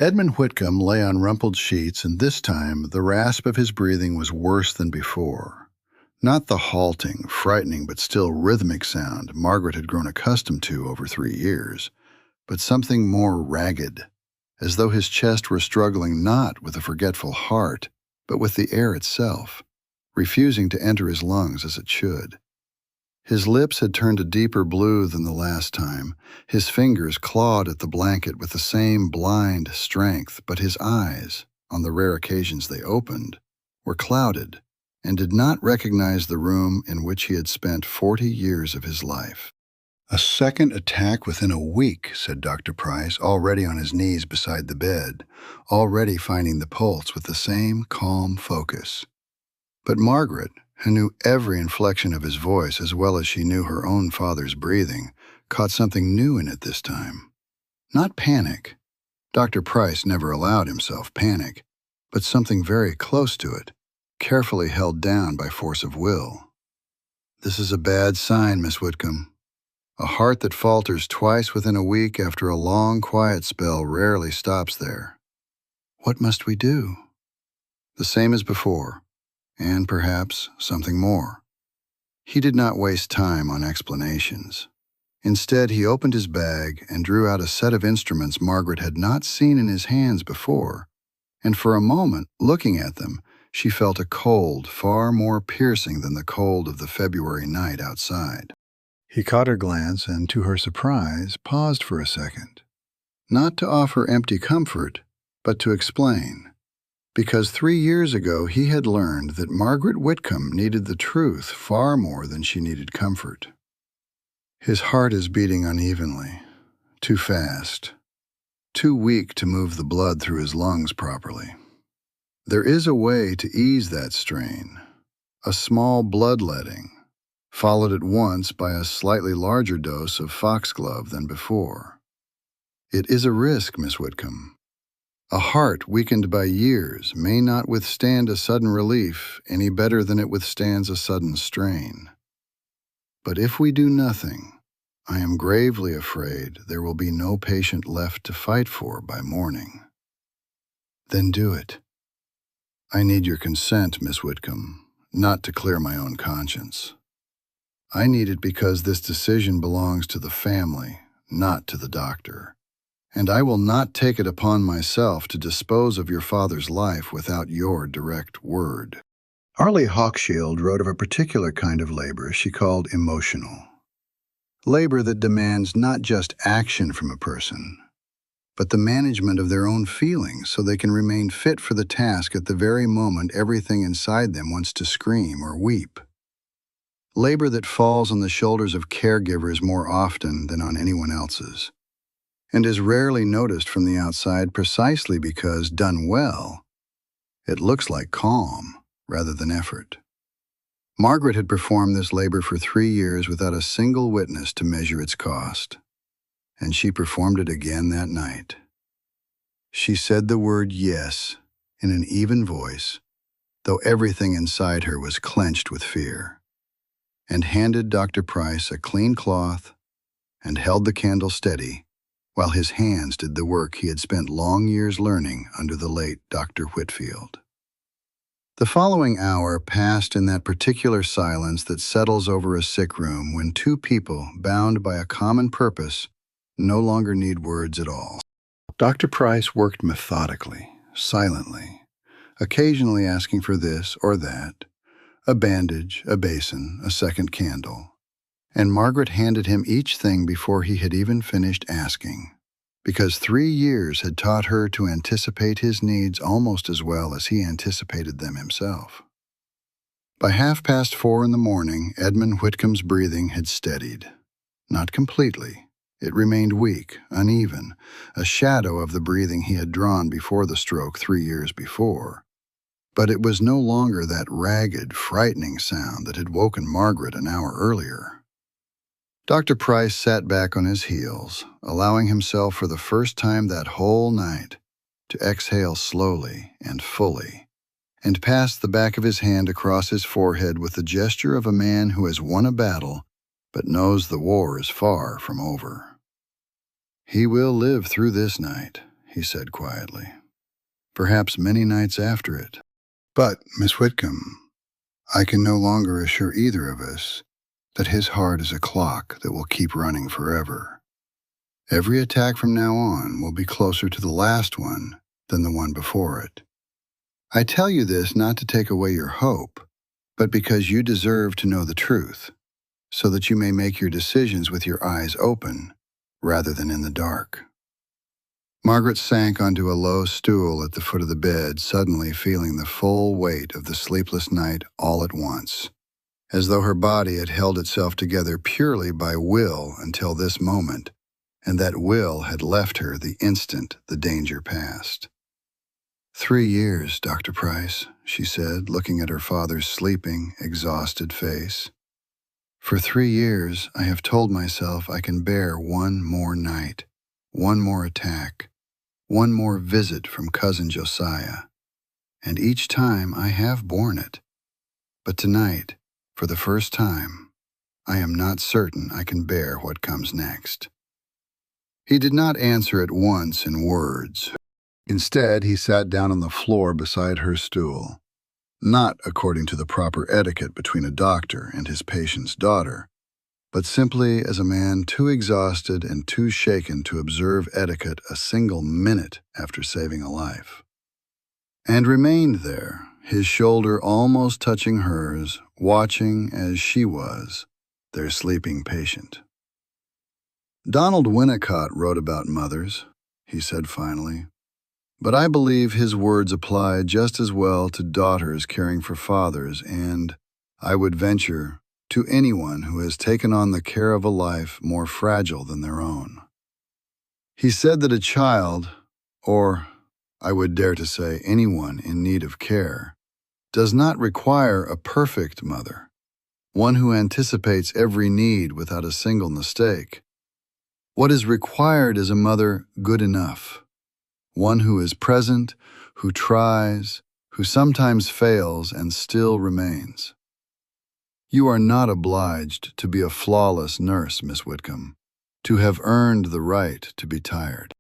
S1: Edmund Whitcomb lay on rumpled sheets, and this time the rasp of his breathing was worse than before. Not the halting, frightening, but still rhythmic sound Margaret had grown accustomed to over 3 years, but something more ragged, as though his chest were struggling not with a forgetful heart, but with the air itself, refusing to enter his lungs as it should. His lips had turned a deeper blue than the last time. His fingers clawed at the blanket with the same blind strength, but his eyes, on the rare occasions they opened, were clouded and did not recognize the room in which he had spent 40 years of his life. "A second attack within a week," said Dr. Price, already on his knees beside the bed, already finding the pulse with the same calm focus. But Margaret, who knew every inflection of his voice as well as she knew her own father's breathing, caught something new in it this time. Not panic. Dr. Price never allowed himself panic, but something very close to it, carefully held down by force of will. "This is a bad sign, Miss Whitcomb. A heart that falters twice within a week after a long quiet spell rarely stops there. What must we do?" "The same as before, and perhaps something more." He did not waste time on explanations. Instead, he opened his bag and drew out a set of instruments Margaret had not seen in his hands before, and for a moment, looking at them, she felt a cold far more piercing than the cold of the February night outside. He caught her glance and, to her surprise, paused for a second, not to offer empty comfort, but to explain. Because 3 years ago he had learned that Margaret Whitcomb needed the truth far more than she needed comfort. "His heart is beating unevenly, too fast, too weak to move the blood through his lungs properly. There is a way to ease that strain, a small bloodletting, followed at once by a slightly larger dose of foxglove than before. It is a risk, Miss Whitcomb. A heart weakened by years may not withstand a sudden relief any better than it withstands a sudden strain. But if we do nothing, I am gravely afraid there will be no patient left to fight for by morning." "Then do it." "I need your consent, Miss Whitcomb, not to clear my own conscience. I need it because this decision belongs to the family, not to the doctor. And I will not take it upon myself to dispose of your father's life without your direct word." Arlie Hawkshield wrote of a particular kind of labor she called emotional. Labor that demands not just action from a person, but the management of their own feelings so they can remain fit for the task at the very moment everything inside them wants to scream or weep. Labor that falls on the shoulders of caregivers more often than on anyone else's, and is rarely noticed from the outside precisely because, done well, it looks like calm rather than effort. Margaret had performed this labor for 3 years without a single witness to measure its cost, and she performed it again that night. She said the word yes in an even voice, though everything inside her was clenched with fear, and handed Dr. Price a clean cloth and held the candle steady while his hands did the work he had spent long years learning under the late Dr. Whitfield. The following hour passed in that particular silence that settles over a sick room when two people, bound by a common purpose, no longer need words at all. Dr. Price worked methodically, silently, occasionally asking for this or that, a bandage, a basin, a second candle, and Margaret handed him each thing before he had even finished asking, because 3 years had taught her to anticipate his needs almost as well as he anticipated them himself. By 4:30 in the morning, Edmund Whitcomb's breathing had steadied. Not completely. It remained weak, uneven, a shadow of the breathing he had drawn before the stroke 3 years before. But it was no longer that ragged, frightening sound that had woken Margaret an hour earlier. Dr. Price sat back on his heels, allowing himself for the first time that whole night to exhale slowly and fully, and passed the back of his hand across his forehead with the gesture of a man who has won a battle but knows the war is far from over. "He will live through this night," he said quietly. "Perhaps many nights after it. But, Miss Whitcomb, I can no longer assure either of us that his heart is a clock that will keep running forever. Every attack from now on will be closer to the last one than the one before it. I tell you this not to take away your hope, but because you deserve to know the truth, so that you may make your decisions with your eyes open rather than in the dark." Margaret sank onto a low stool at the foot of the bed, suddenly feeling the full weight of the sleepless night all at once, as though her body had held itself together purely by will until this moment, and that will had left her the instant the danger passed. "3 years, Dr. Price," she said, looking at her father's sleeping, exhausted face. "For 3 years, I have told myself I can bear one more night, one more attack, one more visit from Cousin Josiah, and each time I have borne it. But tonight, for the first time, I am not certain I can bear what comes next." He did not answer at once in words. Instead, he sat down on the floor beside her stool, not according to the proper etiquette between a doctor and his patient's daughter, but simply as a man too exhausted and too shaken to observe etiquette a single minute after saving a life. And remained there, his shoulder almost touching hers, watching as she was, their sleeping patient. "Donald Winnicott wrote about mothers," he said finally, "but I believe his words apply just as well to daughters caring for fathers and, I would venture, to anyone who has taken on the care of a life more fragile than their own. He said that a child, or I would dare to say anyone in need of care, does not require a perfect mother, one who anticipates every need without a single mistake. What is required is a mother good enough, one who is present, who tries, who sometimes fails and still remains. You are not obliged to be a flawless nurse, Miss Whitcomb, to have earned the right to be tired.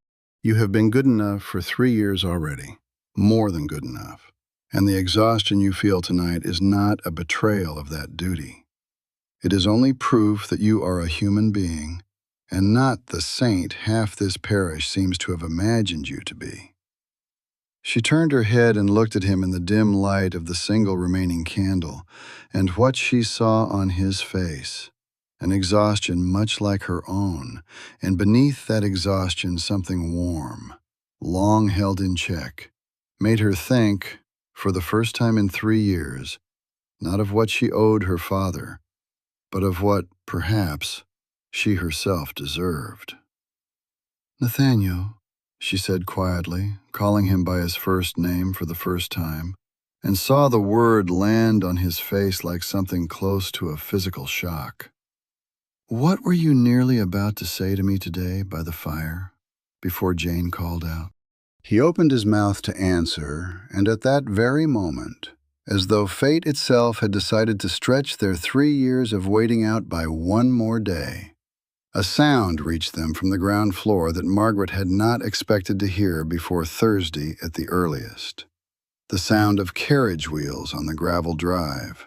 S1: You have been good enough for 3 years already, more than good enough, and the exhaustion you feel tonight is not a betrayal of that duty. It is only proof that you are a human being, and not the saint half this parish seems to have imagined you to be." She turned her head and looked at him in the dim light of the single remaining candle, and what she saw on his face, an exhaustion much like her own, and beneath that exhaustion something warm, long held in check, made her think, for the first time in 3 years, not of what she owed her father, but of what, perhaps, she herself deserved. "Nathaniel," she said quietly, calling him by his first name for the first time, and saw the word land on his face like something close to a physical shock. "What were you nearly about to say to me today by the fire, before Jane called out?" He opened his mouth to answer, and at that very moment, as though fate itself had decided to stretch their 3 years of waiting out by one more day, a sound reached them from the ground floor that Margaret had not expected to hear before Thursday at the earliest. The sound of carriage wheels on the gravel drive.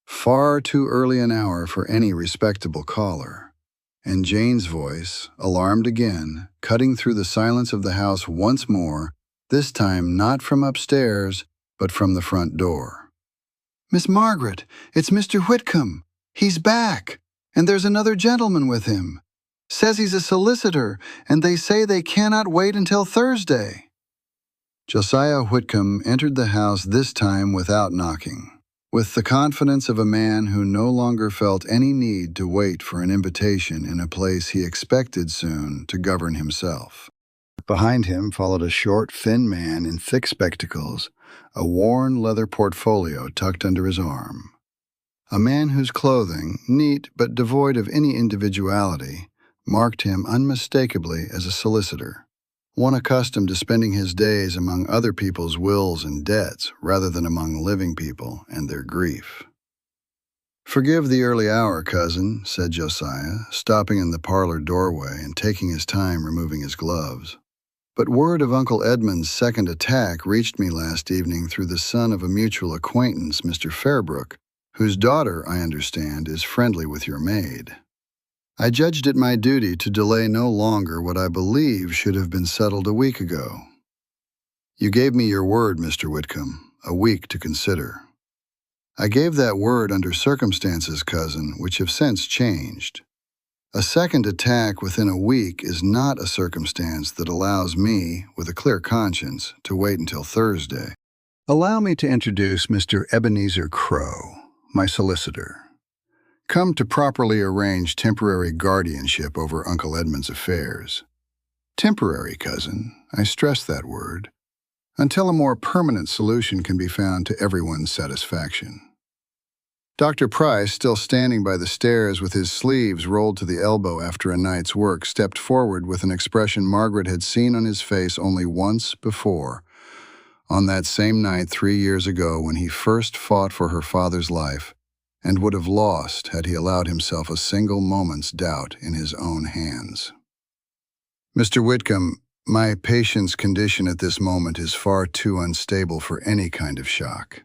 S1: Far too early an hour for any respectable caller. And Jane's voice, alarmed again, cutting through the silence of the house once more, this time not from upstairs, but from the front door. "Miss Margaret, it's Mr. Whitcomb. He's back, and there's another gentleman with him. Says he's a solicitor, and they say they cannot wait until Thursday." Josiah Whitcomb entered the house this time without knocking, with the confidence of a man who no longer felt any need to wait for an invitation in a place he expected soon to govern himself. Behind him followed a short, thin man in thick spectacles, a worn leather portfolio tucked under his arm. A man whose clothing, neat but devoid of any individuality, marked him unmistakably as a solicitor, one accustomed to spending his days among other people's wills and debts rather than among living people and their grief. "Forgive the early hour, cousin," said Josiah, stopping in the parlor doorway and taking his time removing his gloves. "But word of Uncle Edmund's second attack reached me last evening through the son of a mutual acquaintance, Mr. Fairbrook, whose daughter, I understand, is friendly with your maid. I judged it my duty to delay no longer what I believe should have been settled a week ago. You gave me your word, Mr. Whitcomb, a week to consider. I gave that word under circumstances, cousin, which have since changed. A second attack within a week is not a circumstance that allows me, with a clear conscience, to wait until Thursday. Allow me to introduce Mr. Ebenezer Crow, my solicitor, come to properly arrange temporary guardianship over Uncle Edmund's affairs. Temporary, cousin, I stress that word, until a more permanent solution can be found to everyone's satisfaction." Dr. Price, still standing by the stairs with his sleeves rolled to the elbow after a night's work, stepped forward with an expression Margaret had seen on his face only once before, on that same night 3 years ago when he first fought for her father's life and would have lost had he allowed himself a single moment's doubt in his own hands. "Mr. Whitcomb, my patient's condition at this moment is far too unstable for any kind of shock,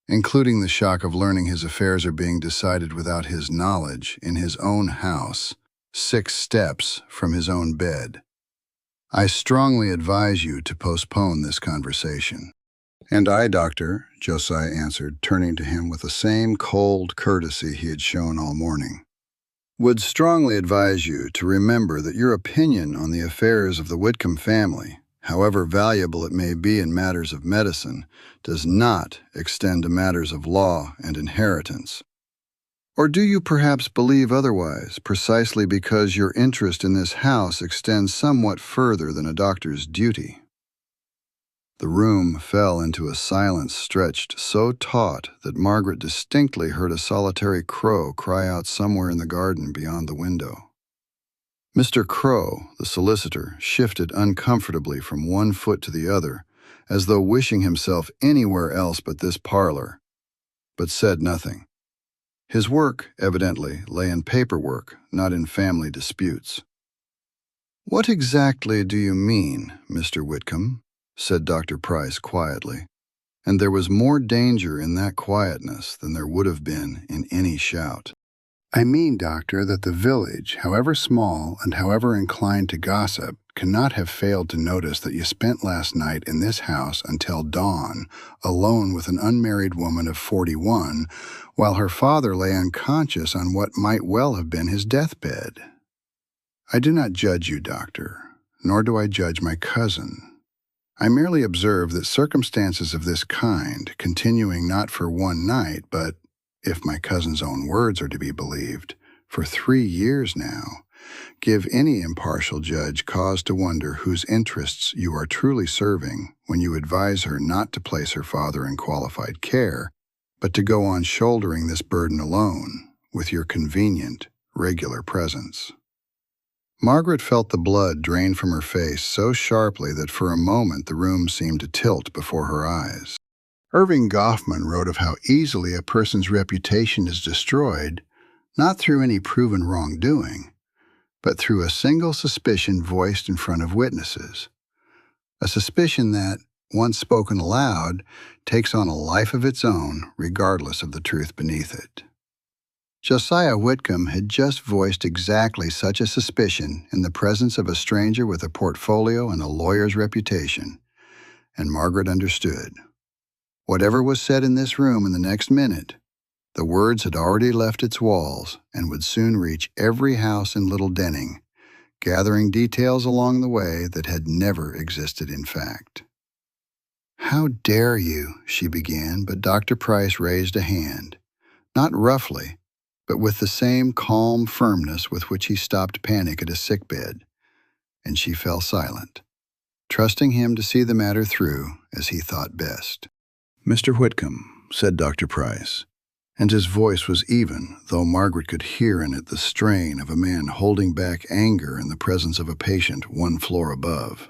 S1: including the shock of learning his affairs are being decided without his knowledge in his own house, 6 steps from his own bed. I strongly advise you to postpone this conversation." "And I, doctor," Josiah answered, turning to him with the same cold courtesy he had shown all morning, "would strongly advise you to remember that your opinion on the affairs of the Whitcomb family, however valuable it may be in matters of medicine, does not extend to matters of law and inheritance. Or do you perhaps believe otherwise, precisely because your interest in this house extends somewhat further than a doctor's duty?" The room fell into a silence stretched so taut that Margaret distinctly heard a solitary crow cry out somewhere in the garden beyond the window. Mr. Crow, the solicitor, shifted uncomfortably from one foot to the other, as though wishing himself anywhere else but this parlor, but said nothing. His work, evidently, lay in paperwork, not in family disputes. "What exactly do you mean, Mr. Whitcomb?" said Dr. Price quietly, and there was more danger in that quietness than there would have been in any shout. "I mean, doctor, that the village, however small and however inclined to gossip, cannot have failed to notice that you spent last night in this house until dawn, alone with an unmarried woman of 41, while her father lay unconscious on what might well have been his deathbed. I do not judge you, doctor, nor do I judge my cousin. I merely observe that circumstances of this kind, continuing not for one night, but, if my cousin's own words are to be believed, for 3 years now, give any impartial judge cause to wonder whose interests you are truly serving when you advise her not to place her father in qualified care, but to go on shouldering this burden alone, with your convenient, regular presence." Margaret felt the blood drain from her face so sharply that for a moment the room seemed to tilt before her eyes. Irving Goffman wrote of how easily a person's reputation is destroyed, not through any proven wrongdoing, but through a single suspicion voiced in front of witnesses. A suspicion that, once spoken aloud, takes on a life of its own, regardless of the truth beneath it. Josiah Whitcomb had just voiced exactly such a suspicion in the presence of a stranger with a portfolio and a lawyer's reputation, and Margaret understood. Whatever was said in this room in the next minute, the words had already left its walls and would soon reach every house in Little Denning, gathering details along the way that had never existed in fact. "How dare you?" she began, but Dr. Price raised a hand, not roughly, but with the same calm firmness with which he stopped panic at a sickbed, and she fell silent, trusting him to see the matter through as he thought best. "Mr. Whitcomb," said Dr. Price, and his voice was even, though Margaret could hear in it the strain of a man holding back anger in the presence of a patient one floor above.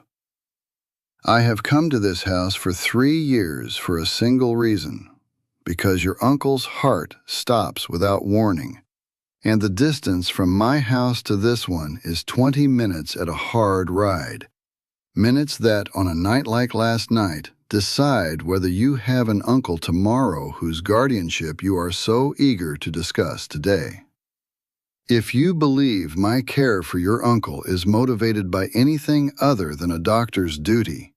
S1: I have come to this house for 3 years for a single reason, because your uncle's heart stops without warning, and the distance from my house to this one is 20 minutes at a hard ride. Minutes that, on a night like last night, decide whether you have an uncle tomorrow whose guardianship you are so eager to discuss today. If you believe my care for your uncle is motivated by anything other than a doctor's duty,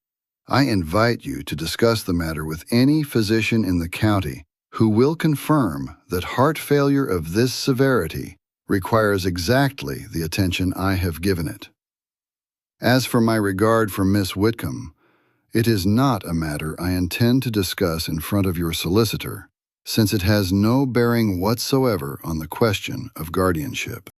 S1: I invite you to discuss the matter with any physician in the county who will confirm that heart failure of this severity requires exactly the attention I have given it. As for my regard for Miss Whitcomb, it is not a matter I intend to discuss in front of your solicitor, since it has no bearing whatsoever on the question of guardianship.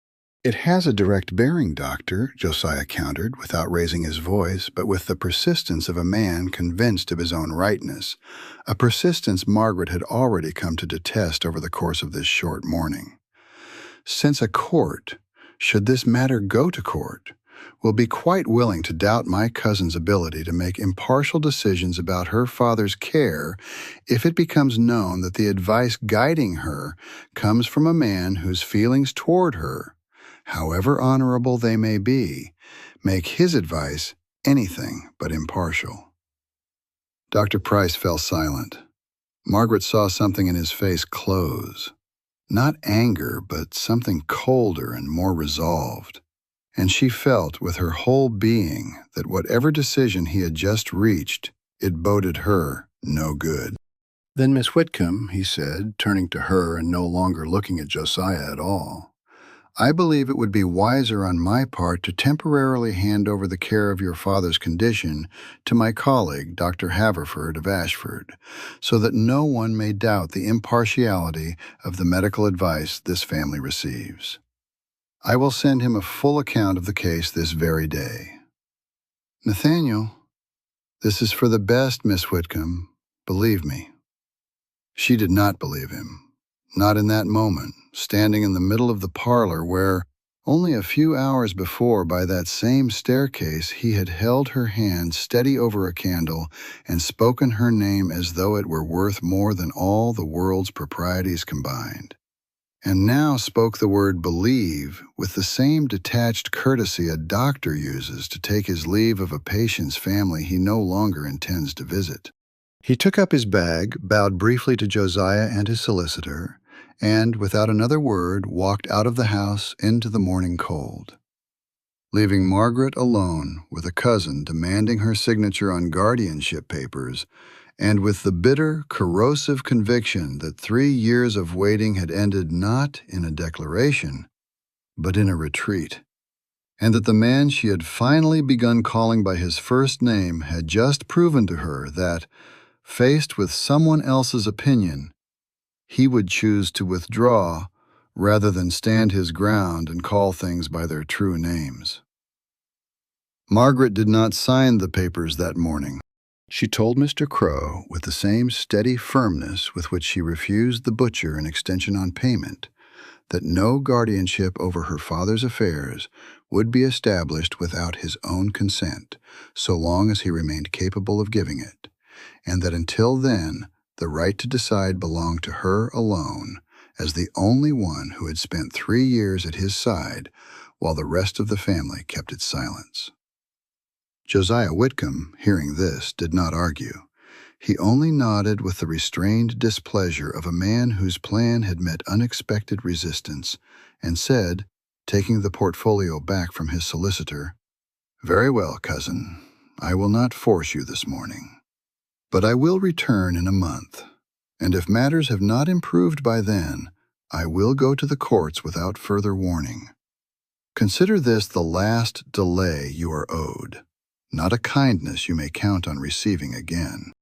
S1: It has a direct bearing, Doctor, Josiah countered, without raising his voice, but with the persistence of a man convinced of his own rightness, a persistence Margaret had already come to detest over the course of this short morning. Since a court, should this matter go to court, will be quite willing to doubt my cousin's ability to make impartial decisions about her father's care if it becomes known that the advice guiding her comes from a man whose feelings toward her, however honorable they may be, make his advice anything but impartial. Dr. Price fell silent. Margaret saw something in his face close. Not anger, but something colder and more resolved. And she felt with her whole being that whatever decision he had just reached, it boded her no good. Then Miss Whitcomb, he said, turning to her and no longer looking at Josiah at all, I believe it would be wiser on my part to temporarily hand over the care of your father's condition to my colleague, Dr. Haverford of Ashford, so that no one may doubt the impartiality of the medical advice this family receives. I will send him a full account of the case this very day. Nathaniel, this is for the best, Miss Whitcomb. Believe me. She did not believe him, not in that moment, standing in the middle of the parlor where, only a few hours before by that same staircase, he had held her hand steady over a candle and spoken her name as though it were worth more than all the world's proprieties combined. And now spoke the word believe with the same detached courtesy a doctor uses to take his leave of a patient's family he no longer intends to visit. He took up his bag, bowed briefly to Josiah and his solicitor, and, without another word, walked out of the house into the morning cold, leaving Margaret alone with a cousin demanding her signature on guardianship papers, and with the bitter, corrosive conviction that 3 years of waiting had ended not in a declaration, but in a retreat, and that the man she had finally begun calling by his first name had just proven to her that, faced with someone else's opinion, he would choose to withdraw rather than stand his ground and call things by their true names. Margaret did not sign the papers that morning. She told Mr. Crow, with the same steady firmness with which she refused the butcher an extension on payment, that no guardianship over her father's affairs would be established without his own consent, so long as he remained capable of giving it, and that until then the right to decide belonged to her alone, as the only one who had spent 3 years at his side while the rest of the family kept its silence. Josiah Whitcomb, hearing this, did not argue. He only nodded with the restrained displeasure of a man whose plan had met unexpected resistance, and said, taking the portfolio back from his solicitor, "Very well, cousin. I will not force you this morning. But I will return in a month, and if matters have not improved by then, I will go to the courts without further warning. Consider this the last delay you are owed, not a kindness you may count on receiving again."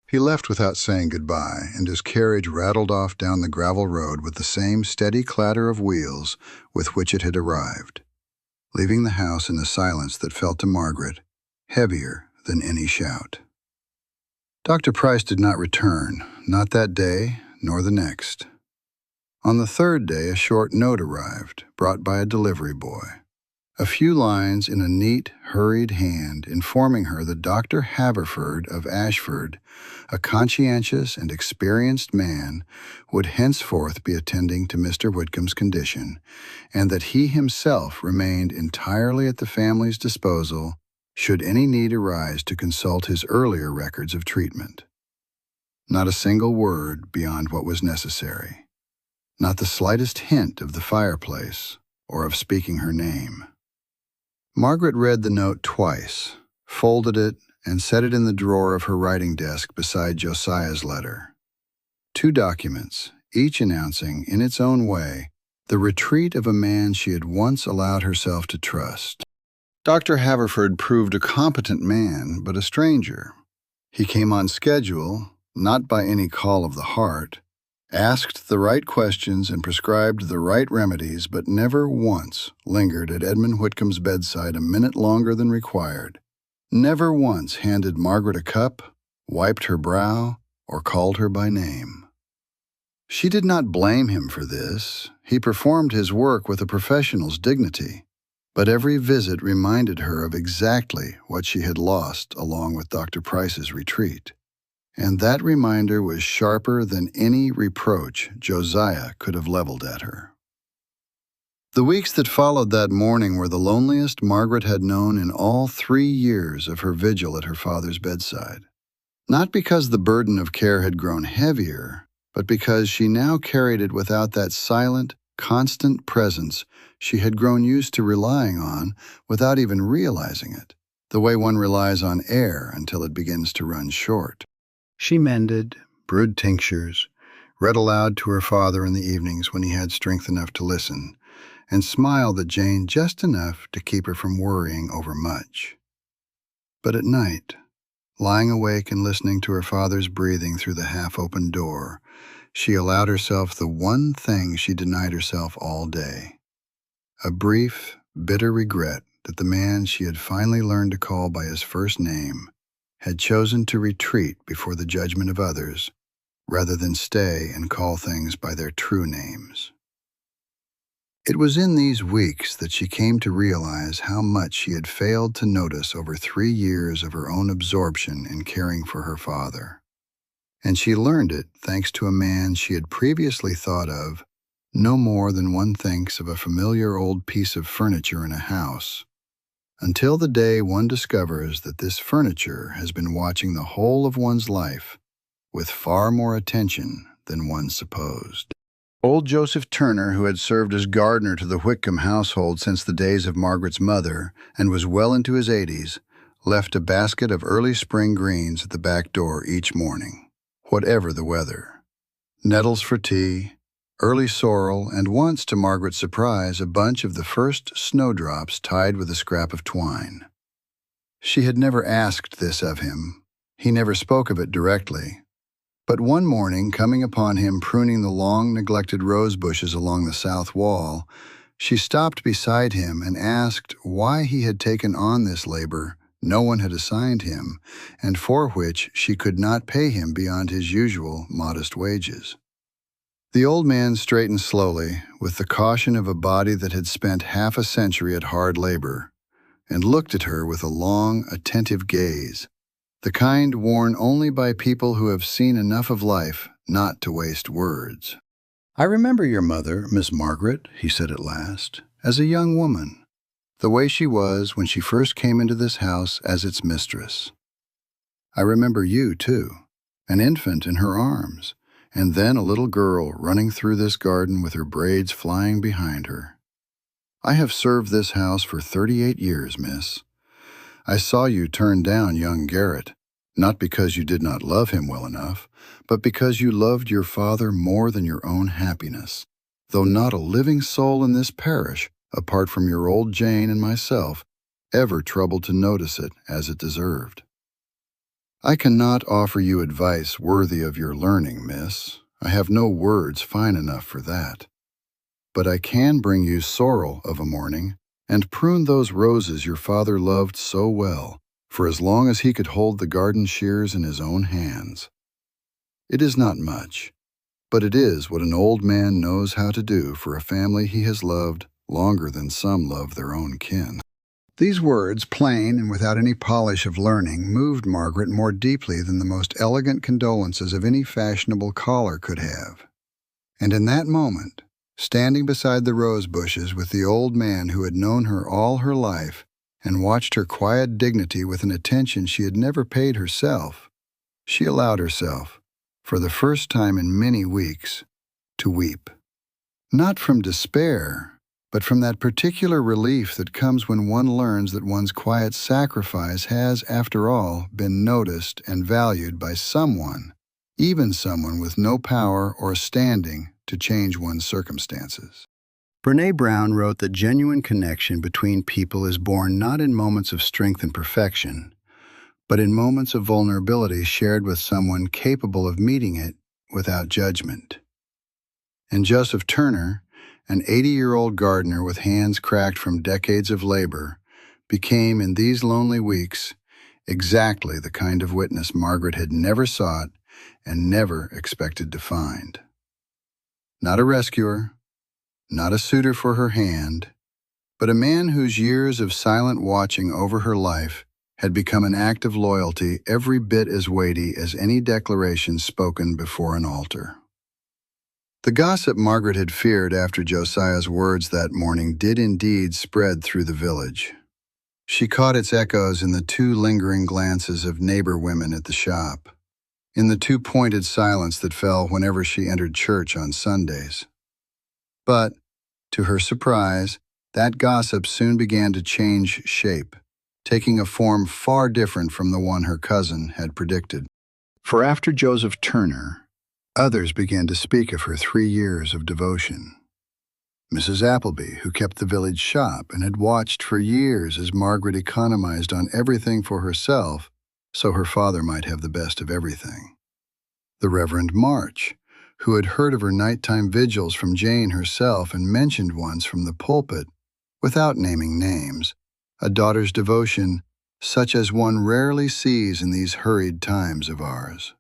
S1: He left without saying goodbye, and his carriage rattled off down the gravel road with the same steady clatter of wheels with which it had arrived, leaving the house in the silence that felt to Margaret heavier than any shout. Dr. Price did not return, not that day, nor the next. On the third day, a short note arrived, brought by a delivery boy. A few lines in a neat, hurried hand informing her that Dr. Haverford of Ashford, a conscientious and experienced man, would henceforth be attending to Mr. Whitcomb's condition, and that he himself remained entirely at the family's disposal should any need arise to consult his earlier records of treatment. Not a single word beyond what was necessary. Not the slightest hint of the fireplace or of speaking her name. Margaret read the note twice, folded it, and set it in the drawer of her writing desk beside Josiah's letter. 2 documents, each announcing, in its own way, the retreat of a man she had once allowed herself to trust. Dr. Haverford proved a competent man, but a stranger. He came on schedule, not by any call of the heart, asked the right questions and prescribed the right remedies, but never once lingered at Edmund Whitcomb's bedside a minute longer than required. Never once handed Margaret a cup, wiped her brow, or called her by name. She did not blame him for this. He performed his work with a professional's dignity, but every visit reminded her of exactly what she had lost along with Dr. Price's retreat. And that reminder was sharper than any reproach Josiah could have leveled at her. The weeks that followed that morning were the loneliest Margaret had known in all 3 years of her vigil at her father's bedside. Not because the burden of care had grown heavier, but because she now carried it without that silent, constant presence she had grown used to relying on without even realizing it, the way one relies on air until it begins to run short. She mended, brewed tinctures, read aloud to her father in the evenings when he had strength enough to listen, and smiled at Jane just enough to keep her from worrying over much. But at night, lying awake and listening to her father's breathing through the half-open door, she allowed herself the one thing she denied herself all day, a brief, bitter regret that the man she had finally learned to call by his first name had chosen to retreat before the judgment of others rather than stay and call things by their true names. It was in these weeks that she came to realize how much she had failed to notice over 3 years of her own absorption in caring for her father. And she learned it thanks to a man she had previously thought of no more than one thinks of a familiar old piece of furniture in a house, until the day one discovers that this furniture has been watching the whole of one's life with far more attention than one supposed. Old Joseph Turner, who had served as gardener to the Whitcomb household since the days of Margaret's mother and was well into his 80s, left a basket of early spring greens at the back door each morning, whatever the weather. Nettles for tea, early sorrel, and once, to Margaret's surprise, a bunch of the first snowdrops tied with a scrap of twine. She had never asked this of him. He never spoke of it directly. But one morning, coming upon him pruning the long-neglected rose bushes along the south wall, she stopped beside him and asked why he had taken on this labor no one had assigned him, and for which she could not pay him beyond his usual modest wages. The old man straightened slowly, with the caution of a body that had spent half a century at hard labor, and looked at her with a long, attentive gaze, the kind worn only by people who have seen enough of life not to waste words. "I remember your mother, Miss Margaret," he said at last, "as a young woman, the way she was when she first came into this house as its mistress. I remember you, too, an infant in her arms, and then a little girl running through this garden with her braids flying behind her. I have served this house for 38 years, miss. I saw you turn down young Garrett, not because you did not love him well enough, but because you loved your father more than your own happiness, though not a living soul in this parish, apart from your old Jane and myself, ever troubled to notice it as it deserved. I cannot offer you advice worthy of your learning, miss. I have no words fine enough for that. But I can bring you sorrel of a morning, and prune those roses your father loved so well, for as long as he could hold the garden shears in his own hands. It is not much, but it is what an old man knows how to do for a family he has loved longer than some love their own kin. These words, plain and without any polish of learning, moved Margaret more deeply than the most elegant condolences of any fashionable caller could have. And in that moment, standing beside the rose bushes with the old man who had known her all her life and watched her quiet dignity with an attention she had never paid herself, she allowed herself, for the first time in many weeks, to weep. Not from despair, but from that particular relief that comes when one learns that one's quiet sacrifice has, after all, been noticed and valued by someone, even someone with no power or standing to change one's circumstances. Brené Brown wrote that genuine connection between people is born not in moments of strength and perfection, but in moments of vulnerability shared with someone capable of meeting it without judgment. And Joseph Turner, an 80-year-old gardener with hands cracked from decades of labor, became, in these lonely weeks, exactly the kind of witness Margaret had never sought and never expected to find. Not a rescuer, not a suitor for her hand, but a man whose years of silent watching over her life had become an act of loyalty every bit as weighty as any declaration spoken before an altar. The gossip Margaret had feared after Josiah's words that morning did indeed spread through the village. She caught its echoes in the 2 lingering glances of neighbor women at the shop, in the 2 pointed silence that fell whenever she entered church on Sundays. But, to her surprise, that gossip soon began to change shape, taking a form far different from the one her cousin had predicted. For after Joseph Turner, others began to speak of her 3 years of devotion. Mrs. Appleby, who kept the village shop and had watched for years as Margaret economized on everything for herself so her father might have the best of everything. The Reverend March, who had heard of her nighttime vigils from Jane herself and mentioned once from the pulpit, without naming names, a daughter's devotion such as one rarely sees in these hurried times of ours.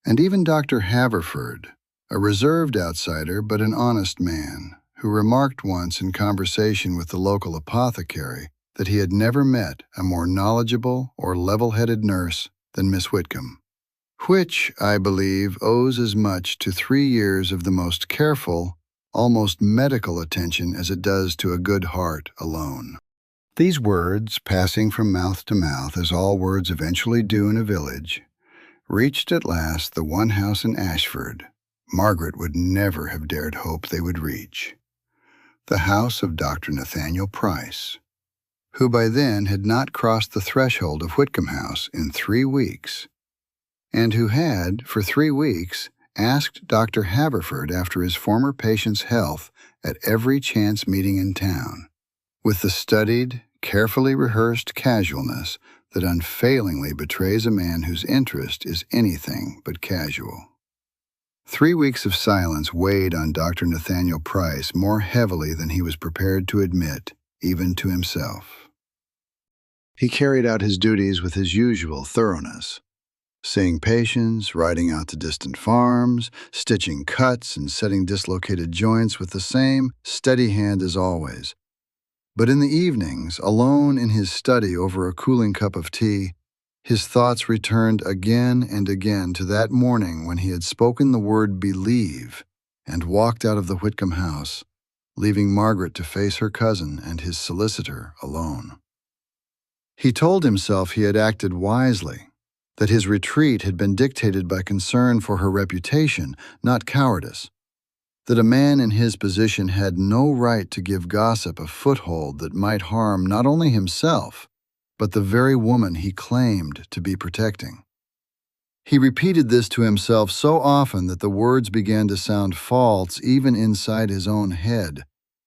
S1: And even Dr. Haverford, a reserved outsider but an honest man, who remarked once in conversation with the local apothecary that he had never met a more knowledgeable or level-headed nurse than Miss Whitcomb, which, I believe, owes as much to 3 years of the most careful, almost medical attention as it does to a good heart alone. These words, passing from mouth to mouth as all words eventually do in a village, reached at last the one house in Ashford Margaret would never have dared hope they would reach, the house of Dr. Nathaniel Price, who by then had not crossed the threshold of Whitcomb House in 3 weeks, and who had, for 3 weeks, asked Dr. Haverford after his former patient's health at every chance meeting in town, with the studied, carefully rehearsed casualness that unfailingly betrays a man whose interest is anything but casual. 3 weeks of silence weighed on Dr. Nathaniel Price more heavily than he was prepared to admit, even to himself. He carried out his duties with his usual thoroughness, seeing patients, riding out to distant farms, stitching cuts and setting dislocated joints with the same steady hand as always. But in the evenings, alone in his study over a cooling cup of tea, his thoughts returned again and again to that morning when he had spoken the word believe and walked out of the Whitcomb house, leaving Margaret to face her cousin and his solicitor alone. He told himself he had acted wisely, that his retreat had been dictated by concern for her reputation, not cowardice, that a man in his position had no right to give gossip a foothold that might harm not only himself, but the very woman he claimed to be protecting. He repeated this to himself so often that the words began to sound false even inside his own head,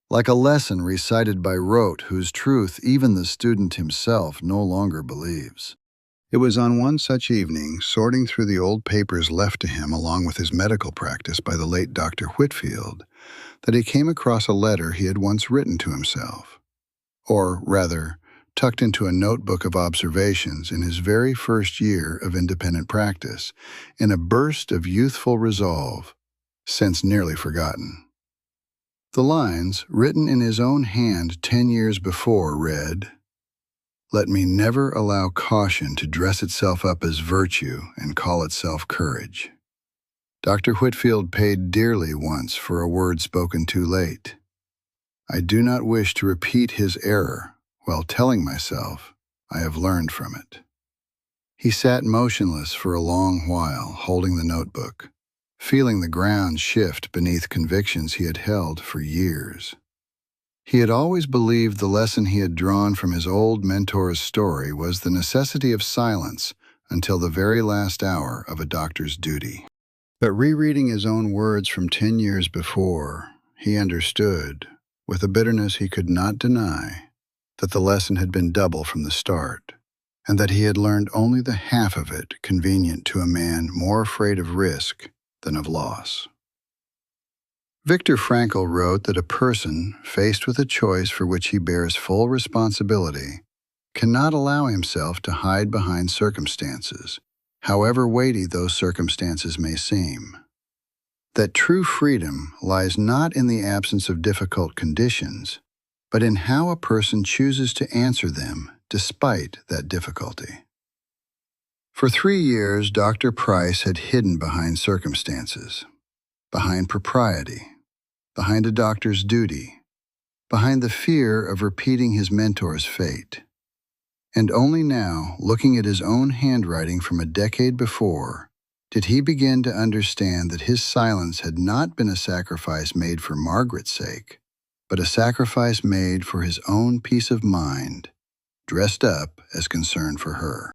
S1: like a lesson recited by rote whose truth even the student himself no longer believes. It was on one such evening, sorting through the old papers left to him along with his medical practice by the late Dr. Whitfield, that he came across a letter he had once written to himself, or rather, tucked into a notebook of observations in his very first year of independent practice, in a burst of youthful resolve, since nearly forgotten. The lines, written in his own hand 10 years before, read, "Let me never allow caution to dress itself up as virtue and call itself courage." Dr. Whitfield paid dearly once for a word spoken too late. I do not wish to repeat his error while telling myself I have learned from it. He sat motionless for a long while, holding the notebook, feeling the ground shift beneath convictions he had held for years. He had always believed the lesson he had drawn from his old mentor's story was the necessity of silence until the very last hour of a doctor's duty. But rereading his own words from 10 years before, he understood, with a bitterness he could not deny, that the lesson had been double from the start, and that he had learned only the half of it convenient to a man more afraid of risk than of loss. Viktor Frankl wrote that a person faced with a choice for which he bears full responsibility cannot allow himself to hide behind circumstances, however weighty those circumstances may seem. That true freedom lies not in the absence of difficult conditions, but in how a person chooses to answer them despite that difficulty. For 3 years, Dr. Price had hidden behind circumstances, behind propriety, behind a doctor's duty, behind the fear of repeating his mentor's fate. And only now, looking at his own handwriting from a decade before, did he begin to understand that his silence had not been a sacrifice made for Margaret's sake, but a sacrifice made for his own peace of mind, dressed up as concern for her.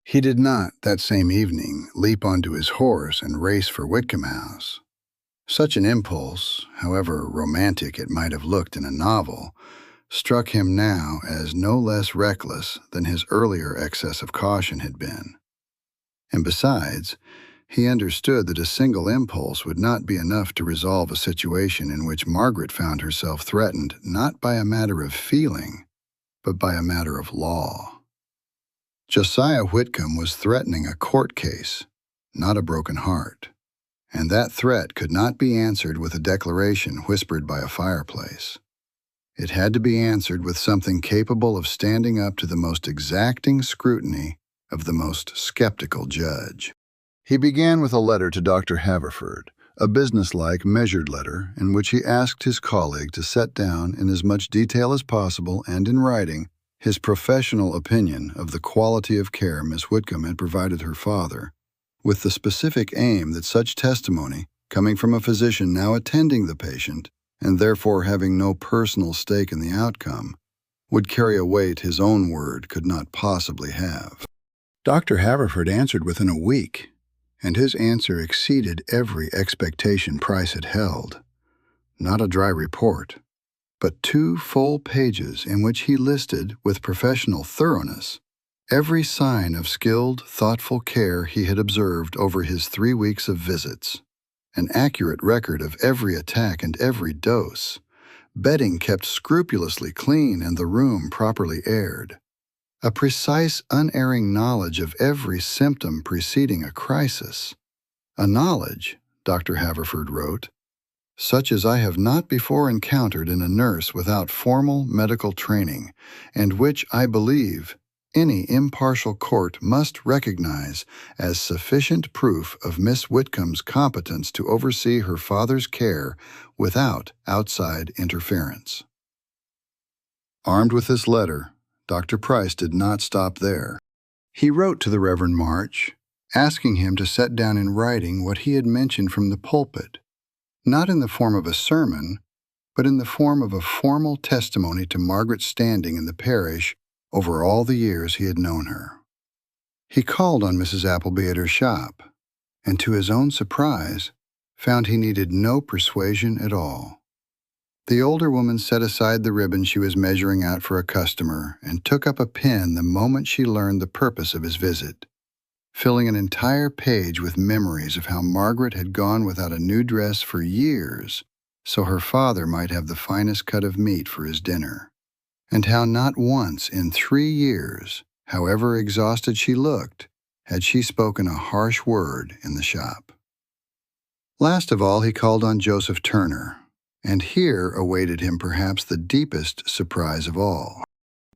S1: He did not, that same evening, leap onto his horse and race for Whitcomb House. Such an impulse, however romantic it might have looked in a novel, struck him now as no less reckless than his earlier excess of caution had been. And besides, he understood that a single impulse would not be enough to resolve a situation in which Margaret found herself threatened not by a matter of feeling, but by a matter of law. Josiah Whitcomb was threatening a court case, not a broken heart, and that threat could not be answered with a declaration whispered by a fireplace. It had to be answered with something capable of standing up to the most exacting scrutiny of the most skeptical judge. He began with a letter to Dr. Haverford, a businesslike, measured letter in which he asked his colleague to set down in as much detail as possible and in writing his professional opinion of the quality of care Miss Whitcomb had provided her father, with the specific aim that such testimony, coming from a physician now attending the patient, and therefore having no personal stake in the outcome, would carry a weight his own word could not possibly have. Dr. Haverford answered within a week, and his answer exceeded every expectation Price had held. Not a dry report, but 2 full pages in which he listed, with professional thoroughness, every sign of skilled, thoughtful care he had observed over his 3 weeks of visits, an accurate record of every attack and every dose, bedding kept scrupulously clean and the room properly aired, a precise, unerring knowledge of every symptom preceding a crisis, a knowledge, Dr. Haverford wrote, such as I have not before encountered in a nurse without formal medical training, and which, I believe, any impartial court must recognize as sufficient proof of Miss Whitcomb's competence to oversee her father's care without outside interference. Armed with this letter, Dr. Price did not stop there. He wrote to the Reverend March, asking him to set down in writing what he had mentioned from the pulpit, not in the form of a sermon, but in the form of a formal testimony to Margaret's standing in the parish over all the years he had known her. He called on Mrs. Appleby at her shop, and to his own surprise, found he needed no persuasion at all. The older woman set aside the ribbon she was measuring out for a customer and took up a pen the moment she learned the purpose of his visit, filling an entire page with memories of how Margaret had gone without a new dress for years so her father might have the finest cut of meat for his dinner, and how not once in 3 years, however exhausted she looked, had she spoken a harsh word in the shop. Last of all, he called on Joseph Turner, And here awaited him perhaps the deepest surprise of all.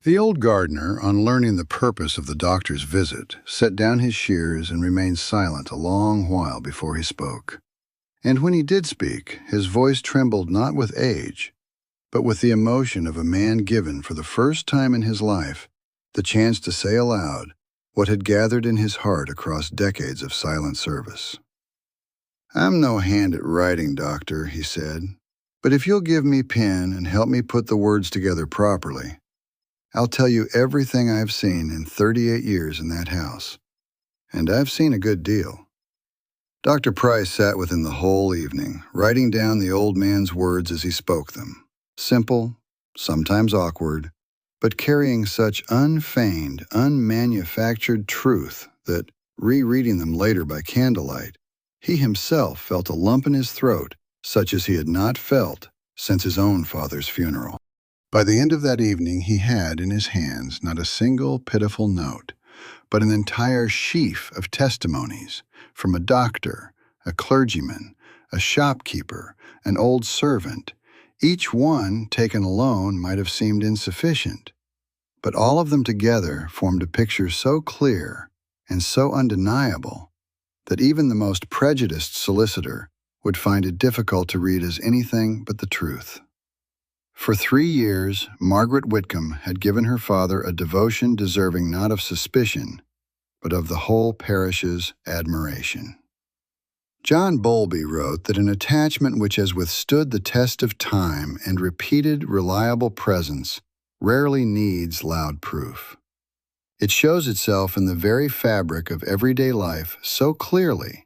S1: The old gardener, on learning the purpose of the doctor's visit, set down his shears and remained silent a long while before he spoke. And when he did speak, his voice trembled not with age, but with the emotion of a man given for the first time in his life the chance to say aloud what had gathered in his heart across decades of silent service. "I'm no hand at writing, Doctor," he said, "but if you'll give me pen and help me put the words together properly, I'll tell you everything I've seen in 38 years in that house. And I've seen a good deal." Dr. Price sat with him the whole evening, writing down the old man's words as he spoke them. Simple, sometimes awkward, but carrying such unfeigned, unmanufactured truth that, rereading them later by candlelight, he himself felt a lump in his throat such as he had not felt since his own father's funeral. By the end of that evening he had in his hands not a single pitiful note, but an entire sheaf of testimonies from a doctor, a clergyman, a shopkeeper, an old servant. Each one, taken alone, might have seemed insufficient, but all of them together formed a picture so clear and so undeniable that even the most prejudiced solicitor would find it difficult to read as anything but the truth. For 3 years, Margaret Whitcomb had given her father a devotion deserving not of suspicion, but of the whole parish's admiration. John Bowlby wrote that an attachment which has withstood the test of time and repeated reliable presence rarely needs loud proof. It shows itself in the very fabric of everyday life so clearly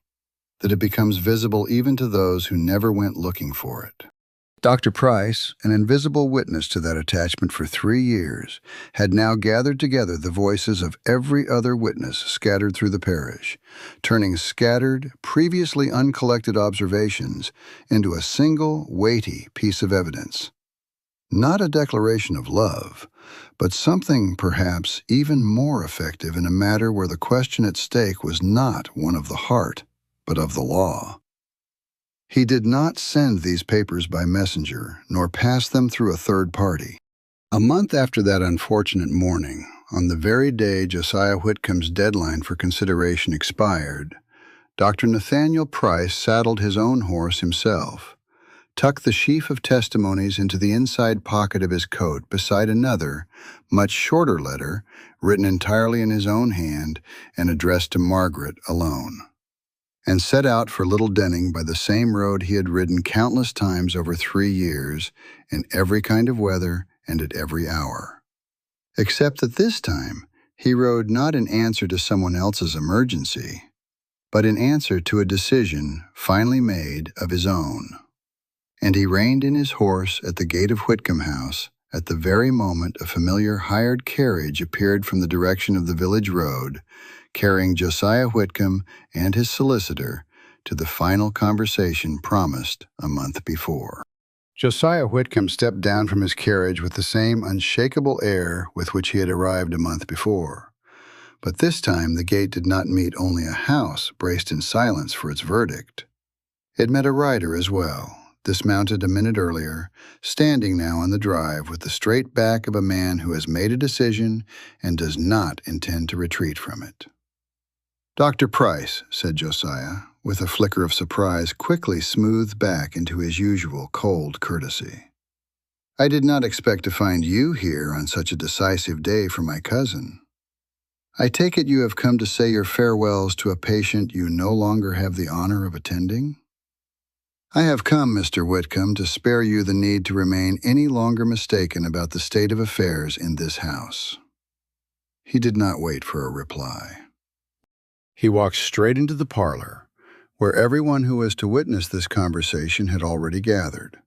S1: that it becomes visible even to those who never went looking for it. Dr. Price, an invisible witness to that attachment for 3 years, had now gathered together the voices of every other witness scattered through the parish, turning scattered, previously uncollected observations into a single, weighty piece of evidence. Not a declaration of love, but something perhaps even more effective in a matter where the question at stake was not one of the heart, but of the law. He did not send these papers by messenger, nor pass them through a third party. A month after that unfortunate morning, on the very day Josiah Whitcomb's deadline for consideration expired, Dr. Nathaniel Price saddled his own horse himself, tucked the sheaf of testimonies into the inside pocket of his coat beside another, much shorter letter, written entirely in his own hand and addressed to Margaret alone, and set out for Little Denning by the same road he had ridden countless times over 3 years, in every kind of weather and at every hour. Except that this time he rode not in answer to someone else's emergency, but in answer to a decision finally made of his own. And he reined in his horse at the gate of Whitcomb House at the very moment a familiar hired carriage appeared from the direction of the village road, carrying Josiah Whitcomb and his solicitor to the final conversation promised a month before. Josiah Whitcomb stepped down from his carriage with the same unshakable air with which he had arrived a month before. But this time the gate did not meet only a house braced in silence for its verdict. It met a rider as well, dismounted a minute earlier, standing now on the drive with the straight back of a man who has made a decision and does not intend to retreat from it. "Dr. Price," said Josiah, with a flicker of surprise quickly smoothed back into his usual cold courtesy. "I did not expect to find you here on such a decisive day for my cousin. I take it you have come to say your farewells to a patient you no longer have the honor of attending?" "I have come, Mr. Whitcomb, to spare you the need to remain any longer mistaken about the state of affairs in this house." He did not wait for a reply. He walked straight into the parlor, where everyone who was to witness this conversation had already gathered.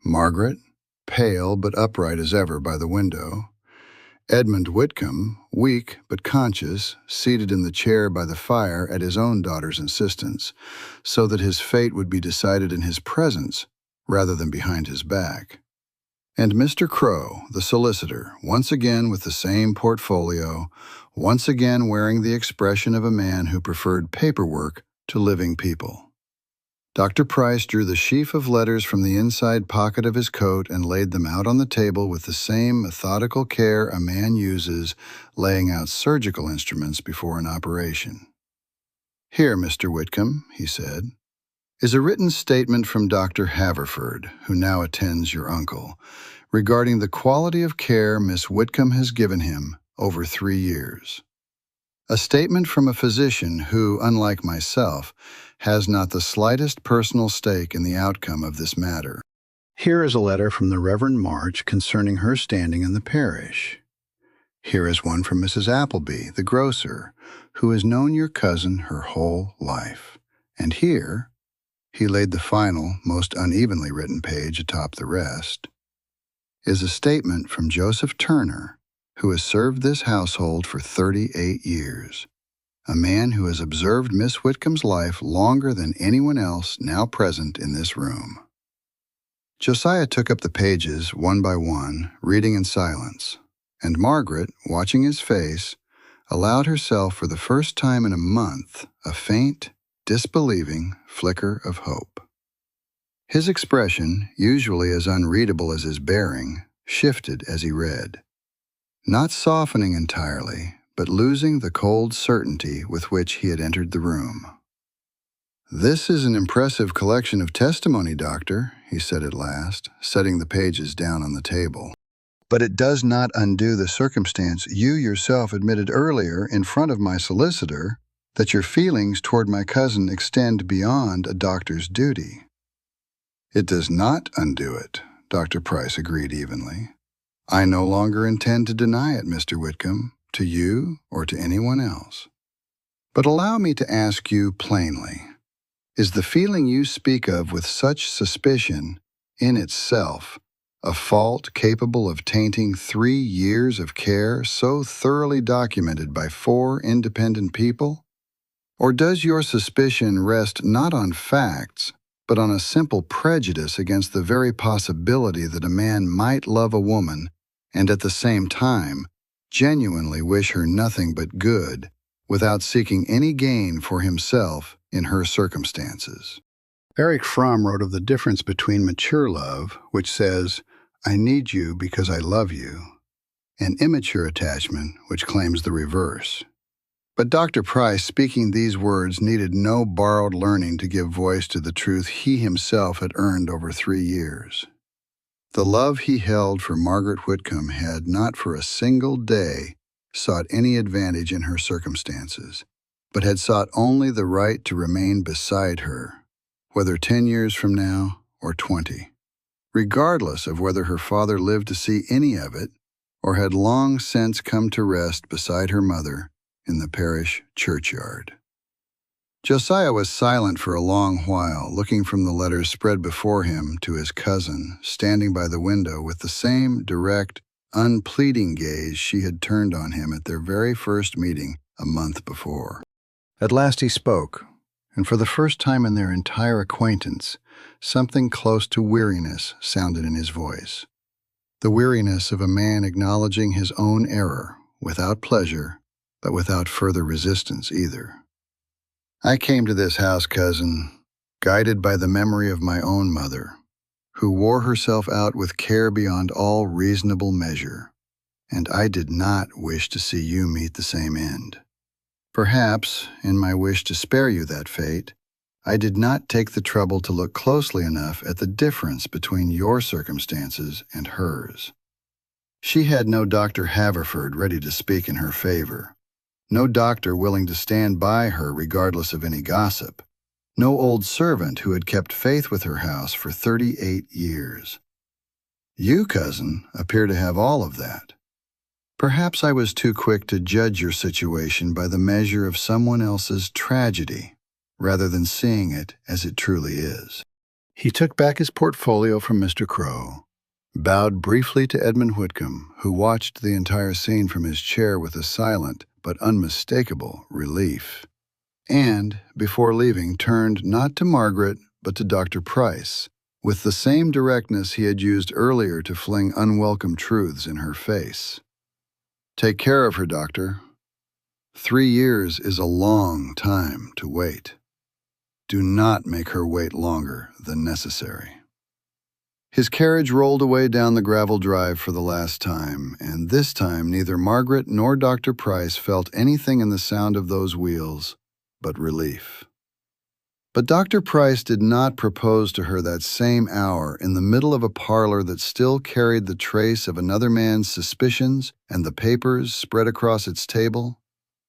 S1: Margaret, pale but upright as ever by the window; Edmund Whitcomb, weak but conscious, seated in the chair by the fire at his own daughter's insistence, so that his fate would be decided in his presence rather than behind his back; and Mr. Crow, the solicitor, once again with the same portfolio, once again wearing the expression of a man who preferred paperwork to living people. Dr. Price drew the sheaf of letters from the inside pocket of his coat and laid them out on the table with the same methodical care a man uses laying out surgical instruments before an operation. "Here, Mr. Whitcomb," he said, "is a written statement from Dr. Haverford, who now attends your uncle, regarding the quality of care Miss Whitcomb has given him over 3 years. A statement from a physician who, unlike myself, has not the slightest personal stake in the outcome of this matter. Here is a letter from the Reverend March concerning her standing in the parish. Here is one from Mrs. Appleby, the grocer, who has known your cousin her whole life. And here," he laid the final, most unevenly written page atop the rest, "is a statement from Joseph Turner, who has served this household for 38 years, a man who has observed Miss Whitcomb's life longer than anyone else now present in this room." Josiah took up the pages one by one, reading in silence, and Margaret, watching his face, allowed herself for the first time in a month a faint, disbelieving flicker of hope. His expression, usually as unreadable as his bearing, shifted as he read, not softening entirely, but losing the cold certainty with which he had entered the room. "This is an impressive collection of testimony, Doctor," he said at last, setting the pages down on the table. "But it does not undo the circumstance you yourself admitted earlier in front of my solicitor, that your feelings toward my cousin extend beyond a doctor's duty." "It does not undo it," Dr. Price agreed evenly. "I no longer intend to deny it, Mr. Whitcomb, to you or to anyone else. But allow me to ask you plainly, is the feeling you speak of with such suspicion, in itself, a fault capable of tainting 3 years of care so thoroughly documented by 4 independent people? Or does your suspicion rest not on facts, but on a simple prejudice against the very possibility that a man might love a woman and at the same time genuinely wish her nothing but good, without seeking any gain for himself in her circumstances?" Erich Fromm wrote of the difference between mature love, which says, "I need you because I love you," and immature attachment, which claims the reverse. But Dr. Price, speaking these words, needed no borrowed learning to give voice to the truth he himself had earned over 3 years. The love he held for Margaret Whitcomb had not for a single day sought any advantage in her circumstances, but had sought only the right to remain beside her, whether 10 years from now or 20, regardless of whether her father lived to see any of it or had long since come to rest beside her mother in the parish churchyard. Josiah was silent for a long while, looking from the letters spread before him to his cousin, standing by the window with the same direct, unpleading gaze she had turned on him at their very first meeting a month before. At last he spoke, and for the first time in their entire acquaintance, something close to weariness sounded in his voice. The weariness of a man acknowledging his own error, without pleasure, but without further resistance either. "I came to this house, cousin, guided by the memory of my own mother, who wore herself out with care beyond all reasonable measure, and I did not wish to see you meet the same end. Perhaps, in my wish to spare you that fate, I did not take the trouble to look closely enough at the difference between your circumstances and hers. She had no Dr. Haverford ready to speak in her favor, no doctor willing to stand by her regardless of any gossip, no old servant who had kept faith with her house for 38 years. You, cousin, appear to have all of that. Perhaps I was too quick to judge your situation by the measure of someone else's tragedy, rather than seeing it as it truly is." He took back his portfolio from Mr. Crow, bowed briefly to Edmund Whitcomb, who watched the entire scene from his chair with a silent but unmistakable relief, and, before leaving, turned not to Margaret but to Dr. Price, with the same directness he had used earlier to fling unwelcome truths in her face. "Take care of her, Doctor. 3 years is a long time to wait." Do not make her wait longer than necessary." His carriage rolled away down the gravel drive for the last time, and this time neither Margaret nor Dr. Price felt anything in the sound of those wheels but relief. But Dr. Price did not propose to her that same hour in the middle of a parlor that still carried the trace of another man's suspicions and the papers spread across its table.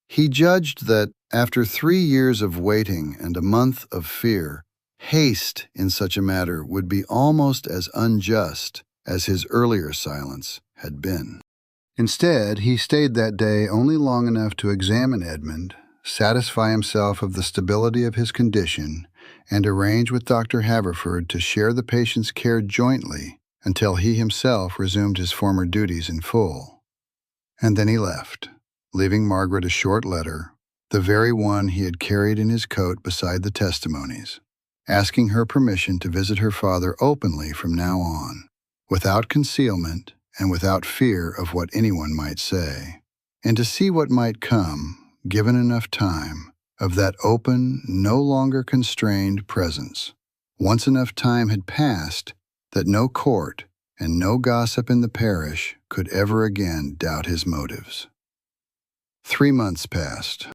S1: He judged that, after 3 years of waiting and a month of fear, haste in such a matter would be almost as unjust as his earlier silence had been. Instead, he stayed that day only long enough to examine Edmund, satisfy himself of the stability of his condition, and arrange with Dr. Haverford to share the patient's care jointly until he himself resumed his former duties in full. And then he left, leaving Margaret a short letter, the very one he had carried in his coat beside the testimonies, asking her permission to visit her father openly from now on, without concealment and without fear of what anyone might say, and to see what might come, given enough time, of that open, no longer constrained presence. Once enough time had passed that no court and no gossip in the parish could ever again doubt his motives. 3 months passed.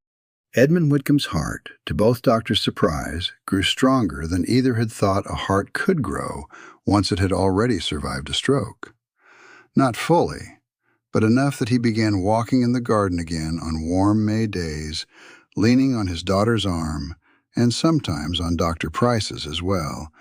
S1: Edmund Whitcomb's heart, to both doctors' surprise, grew stronger than either had thought a heart could grow once it had already survived a stroke. Not fully, but enough that he began walking in the garden again on warm May days, leaning on his daughter's arm, and sometimes on Dr. Price's as well,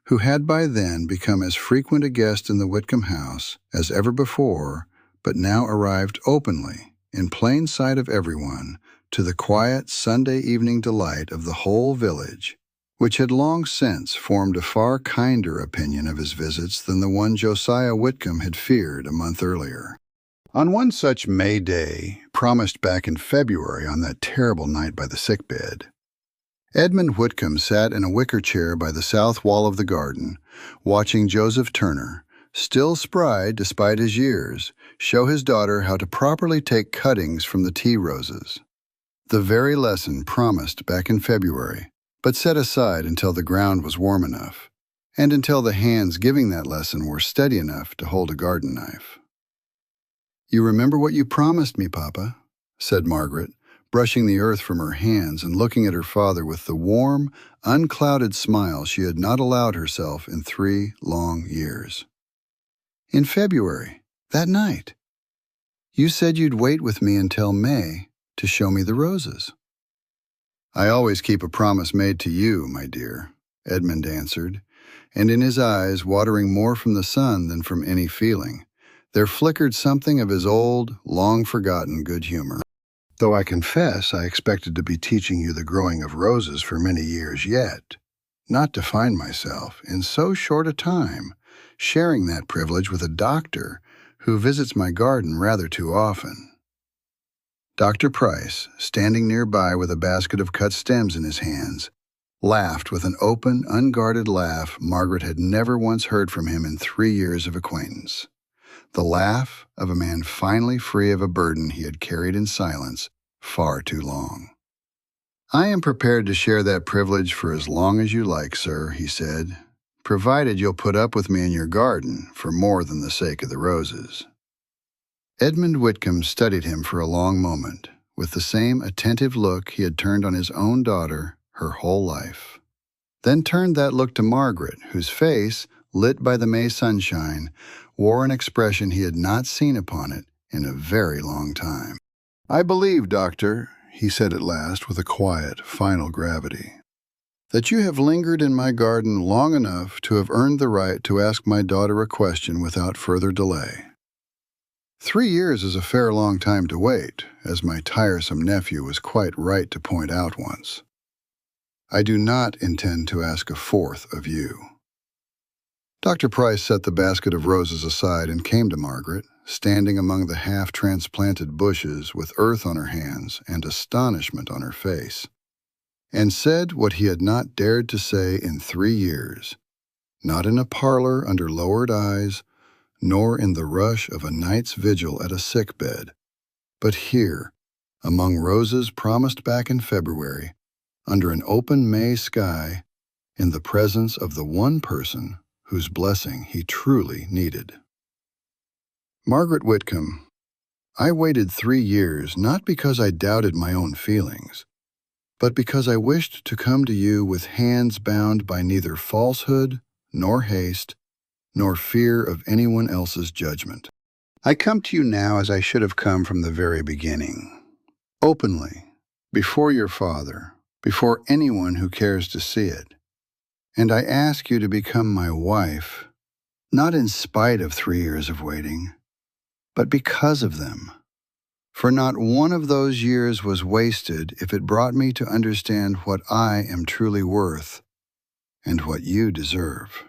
S1: who had by then become as frequent a guest in the Whitcomb house as ever before, but now arrived openly, in plain sight of everyone, to the quiet Sunday evening delight of the whole village, which had long since formed a far kinder opinion of his visits than the one Josiah Whitcomb had feared a month earlier. On one such May day, promised back in February on that terrible night by the sickbed, Edmund Whitcomb sat in a wicker chair by the south wall of the garden, watching Joseph Turner, still spry despite his years, show his daughter how to properly take cuttings from the tea roses. The very lesson promised back in February, but set aside until the ground was warm enough, and until the hands giving that lesson were steady enough to hold a garden knife. "You remember what you promised me, Papa," said Margaret, brushing the earth from her hands and looking at her father with the warm, unclouded smile she had not allowed herself in 3 long years. "In February, that night. You said you'd wait with me until May to show me the roses." "I always keep a promise made to you, my dear," Edmund answered, and in his eyes, watering more from the sun than from any feeling, there flickered something of his old, long-forgotten good humor. "Though I confess I expected to be teaching you the growing of roses for many years yet, not to find myself, in so short a time, sharing that privilege with a doctor who visits my garden rather too often." Dr. Price, standing nearby with a basket of cut stems in his hands, laughed with an open, unguarded laugh Margaret had never once heard from him in 3 years of acquaintance. The laugh of a man finally free of a burden he had carried in silence far too long. "I am prepared to share that privilege for as long as you like, sir," he said, "provided you'll put up with me in your garden for more than the sake of the roses." Edmund Whitcomb studied him for a long moment, with the same attentive look he had turned on his own daughter her whole life. Then turned that look to Margaret, whose face, lit by the May sunshine, wore an expression he had not seen upon it in a very long time. "I believe, Doctor," he said at last with a quiet, final gravity, "that you have lingered in my garden long enough to have earned the right to ask my daughter a question without further delay. 3 years is a fair long time to wait, as my tiresome nephew was quite right to point out once. I do not intend to ask a fourth of you." Dr. Price set the basket of roses aside and came to Margaret, standing among the half-transplanted bushes with earth on her hands and astonishment on her face, and said what he had not dared to say in 3 years, not in a parlor under lowered eyes, nor in the rush of a night's vigil at a sickbed, but here, among roses promised back in February, under an open May sky, in the presence of the one person whose blessing he truly needed. Margaret Whitcomb, I waited 3 years not because I doubted my own feelings, but because I wished to come to you with hands bound by neither falsehood, nor haste, nor fear of anyone else's judgment. I come to you now as I should have come from the very beginning, openly, before your Father, before anyone who cares to see it. And I ask you to become my wife, not in spite of 3 years of waiting, but because of them. For not one of those years was wasted if it brought me to understand what I am truly worth and what you deserve.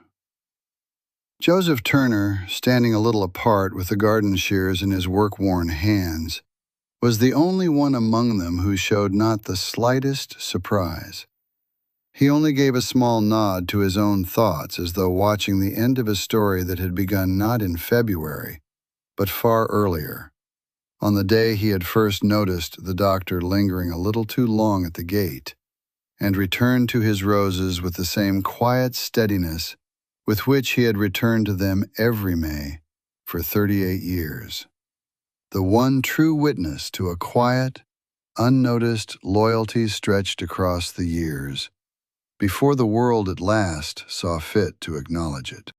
S1: Joseph Turner, standing a little apart with the garden shears in his work-worn hands, was the only one among them who showed not the slightest surprise. He only gave a small nod to his own thoughts, as though watching the end of a story that had begun not in February, but far earlier, on the day he had first noticed the doctor lingering a little too long at the gate, and returned to his roses with the same quiet steadiness with which he had returned to them every May for 38 years. The one true witness to a quiet, unnoticed loyalty stretched across the years, before the world at last saw fit to acknowledge it.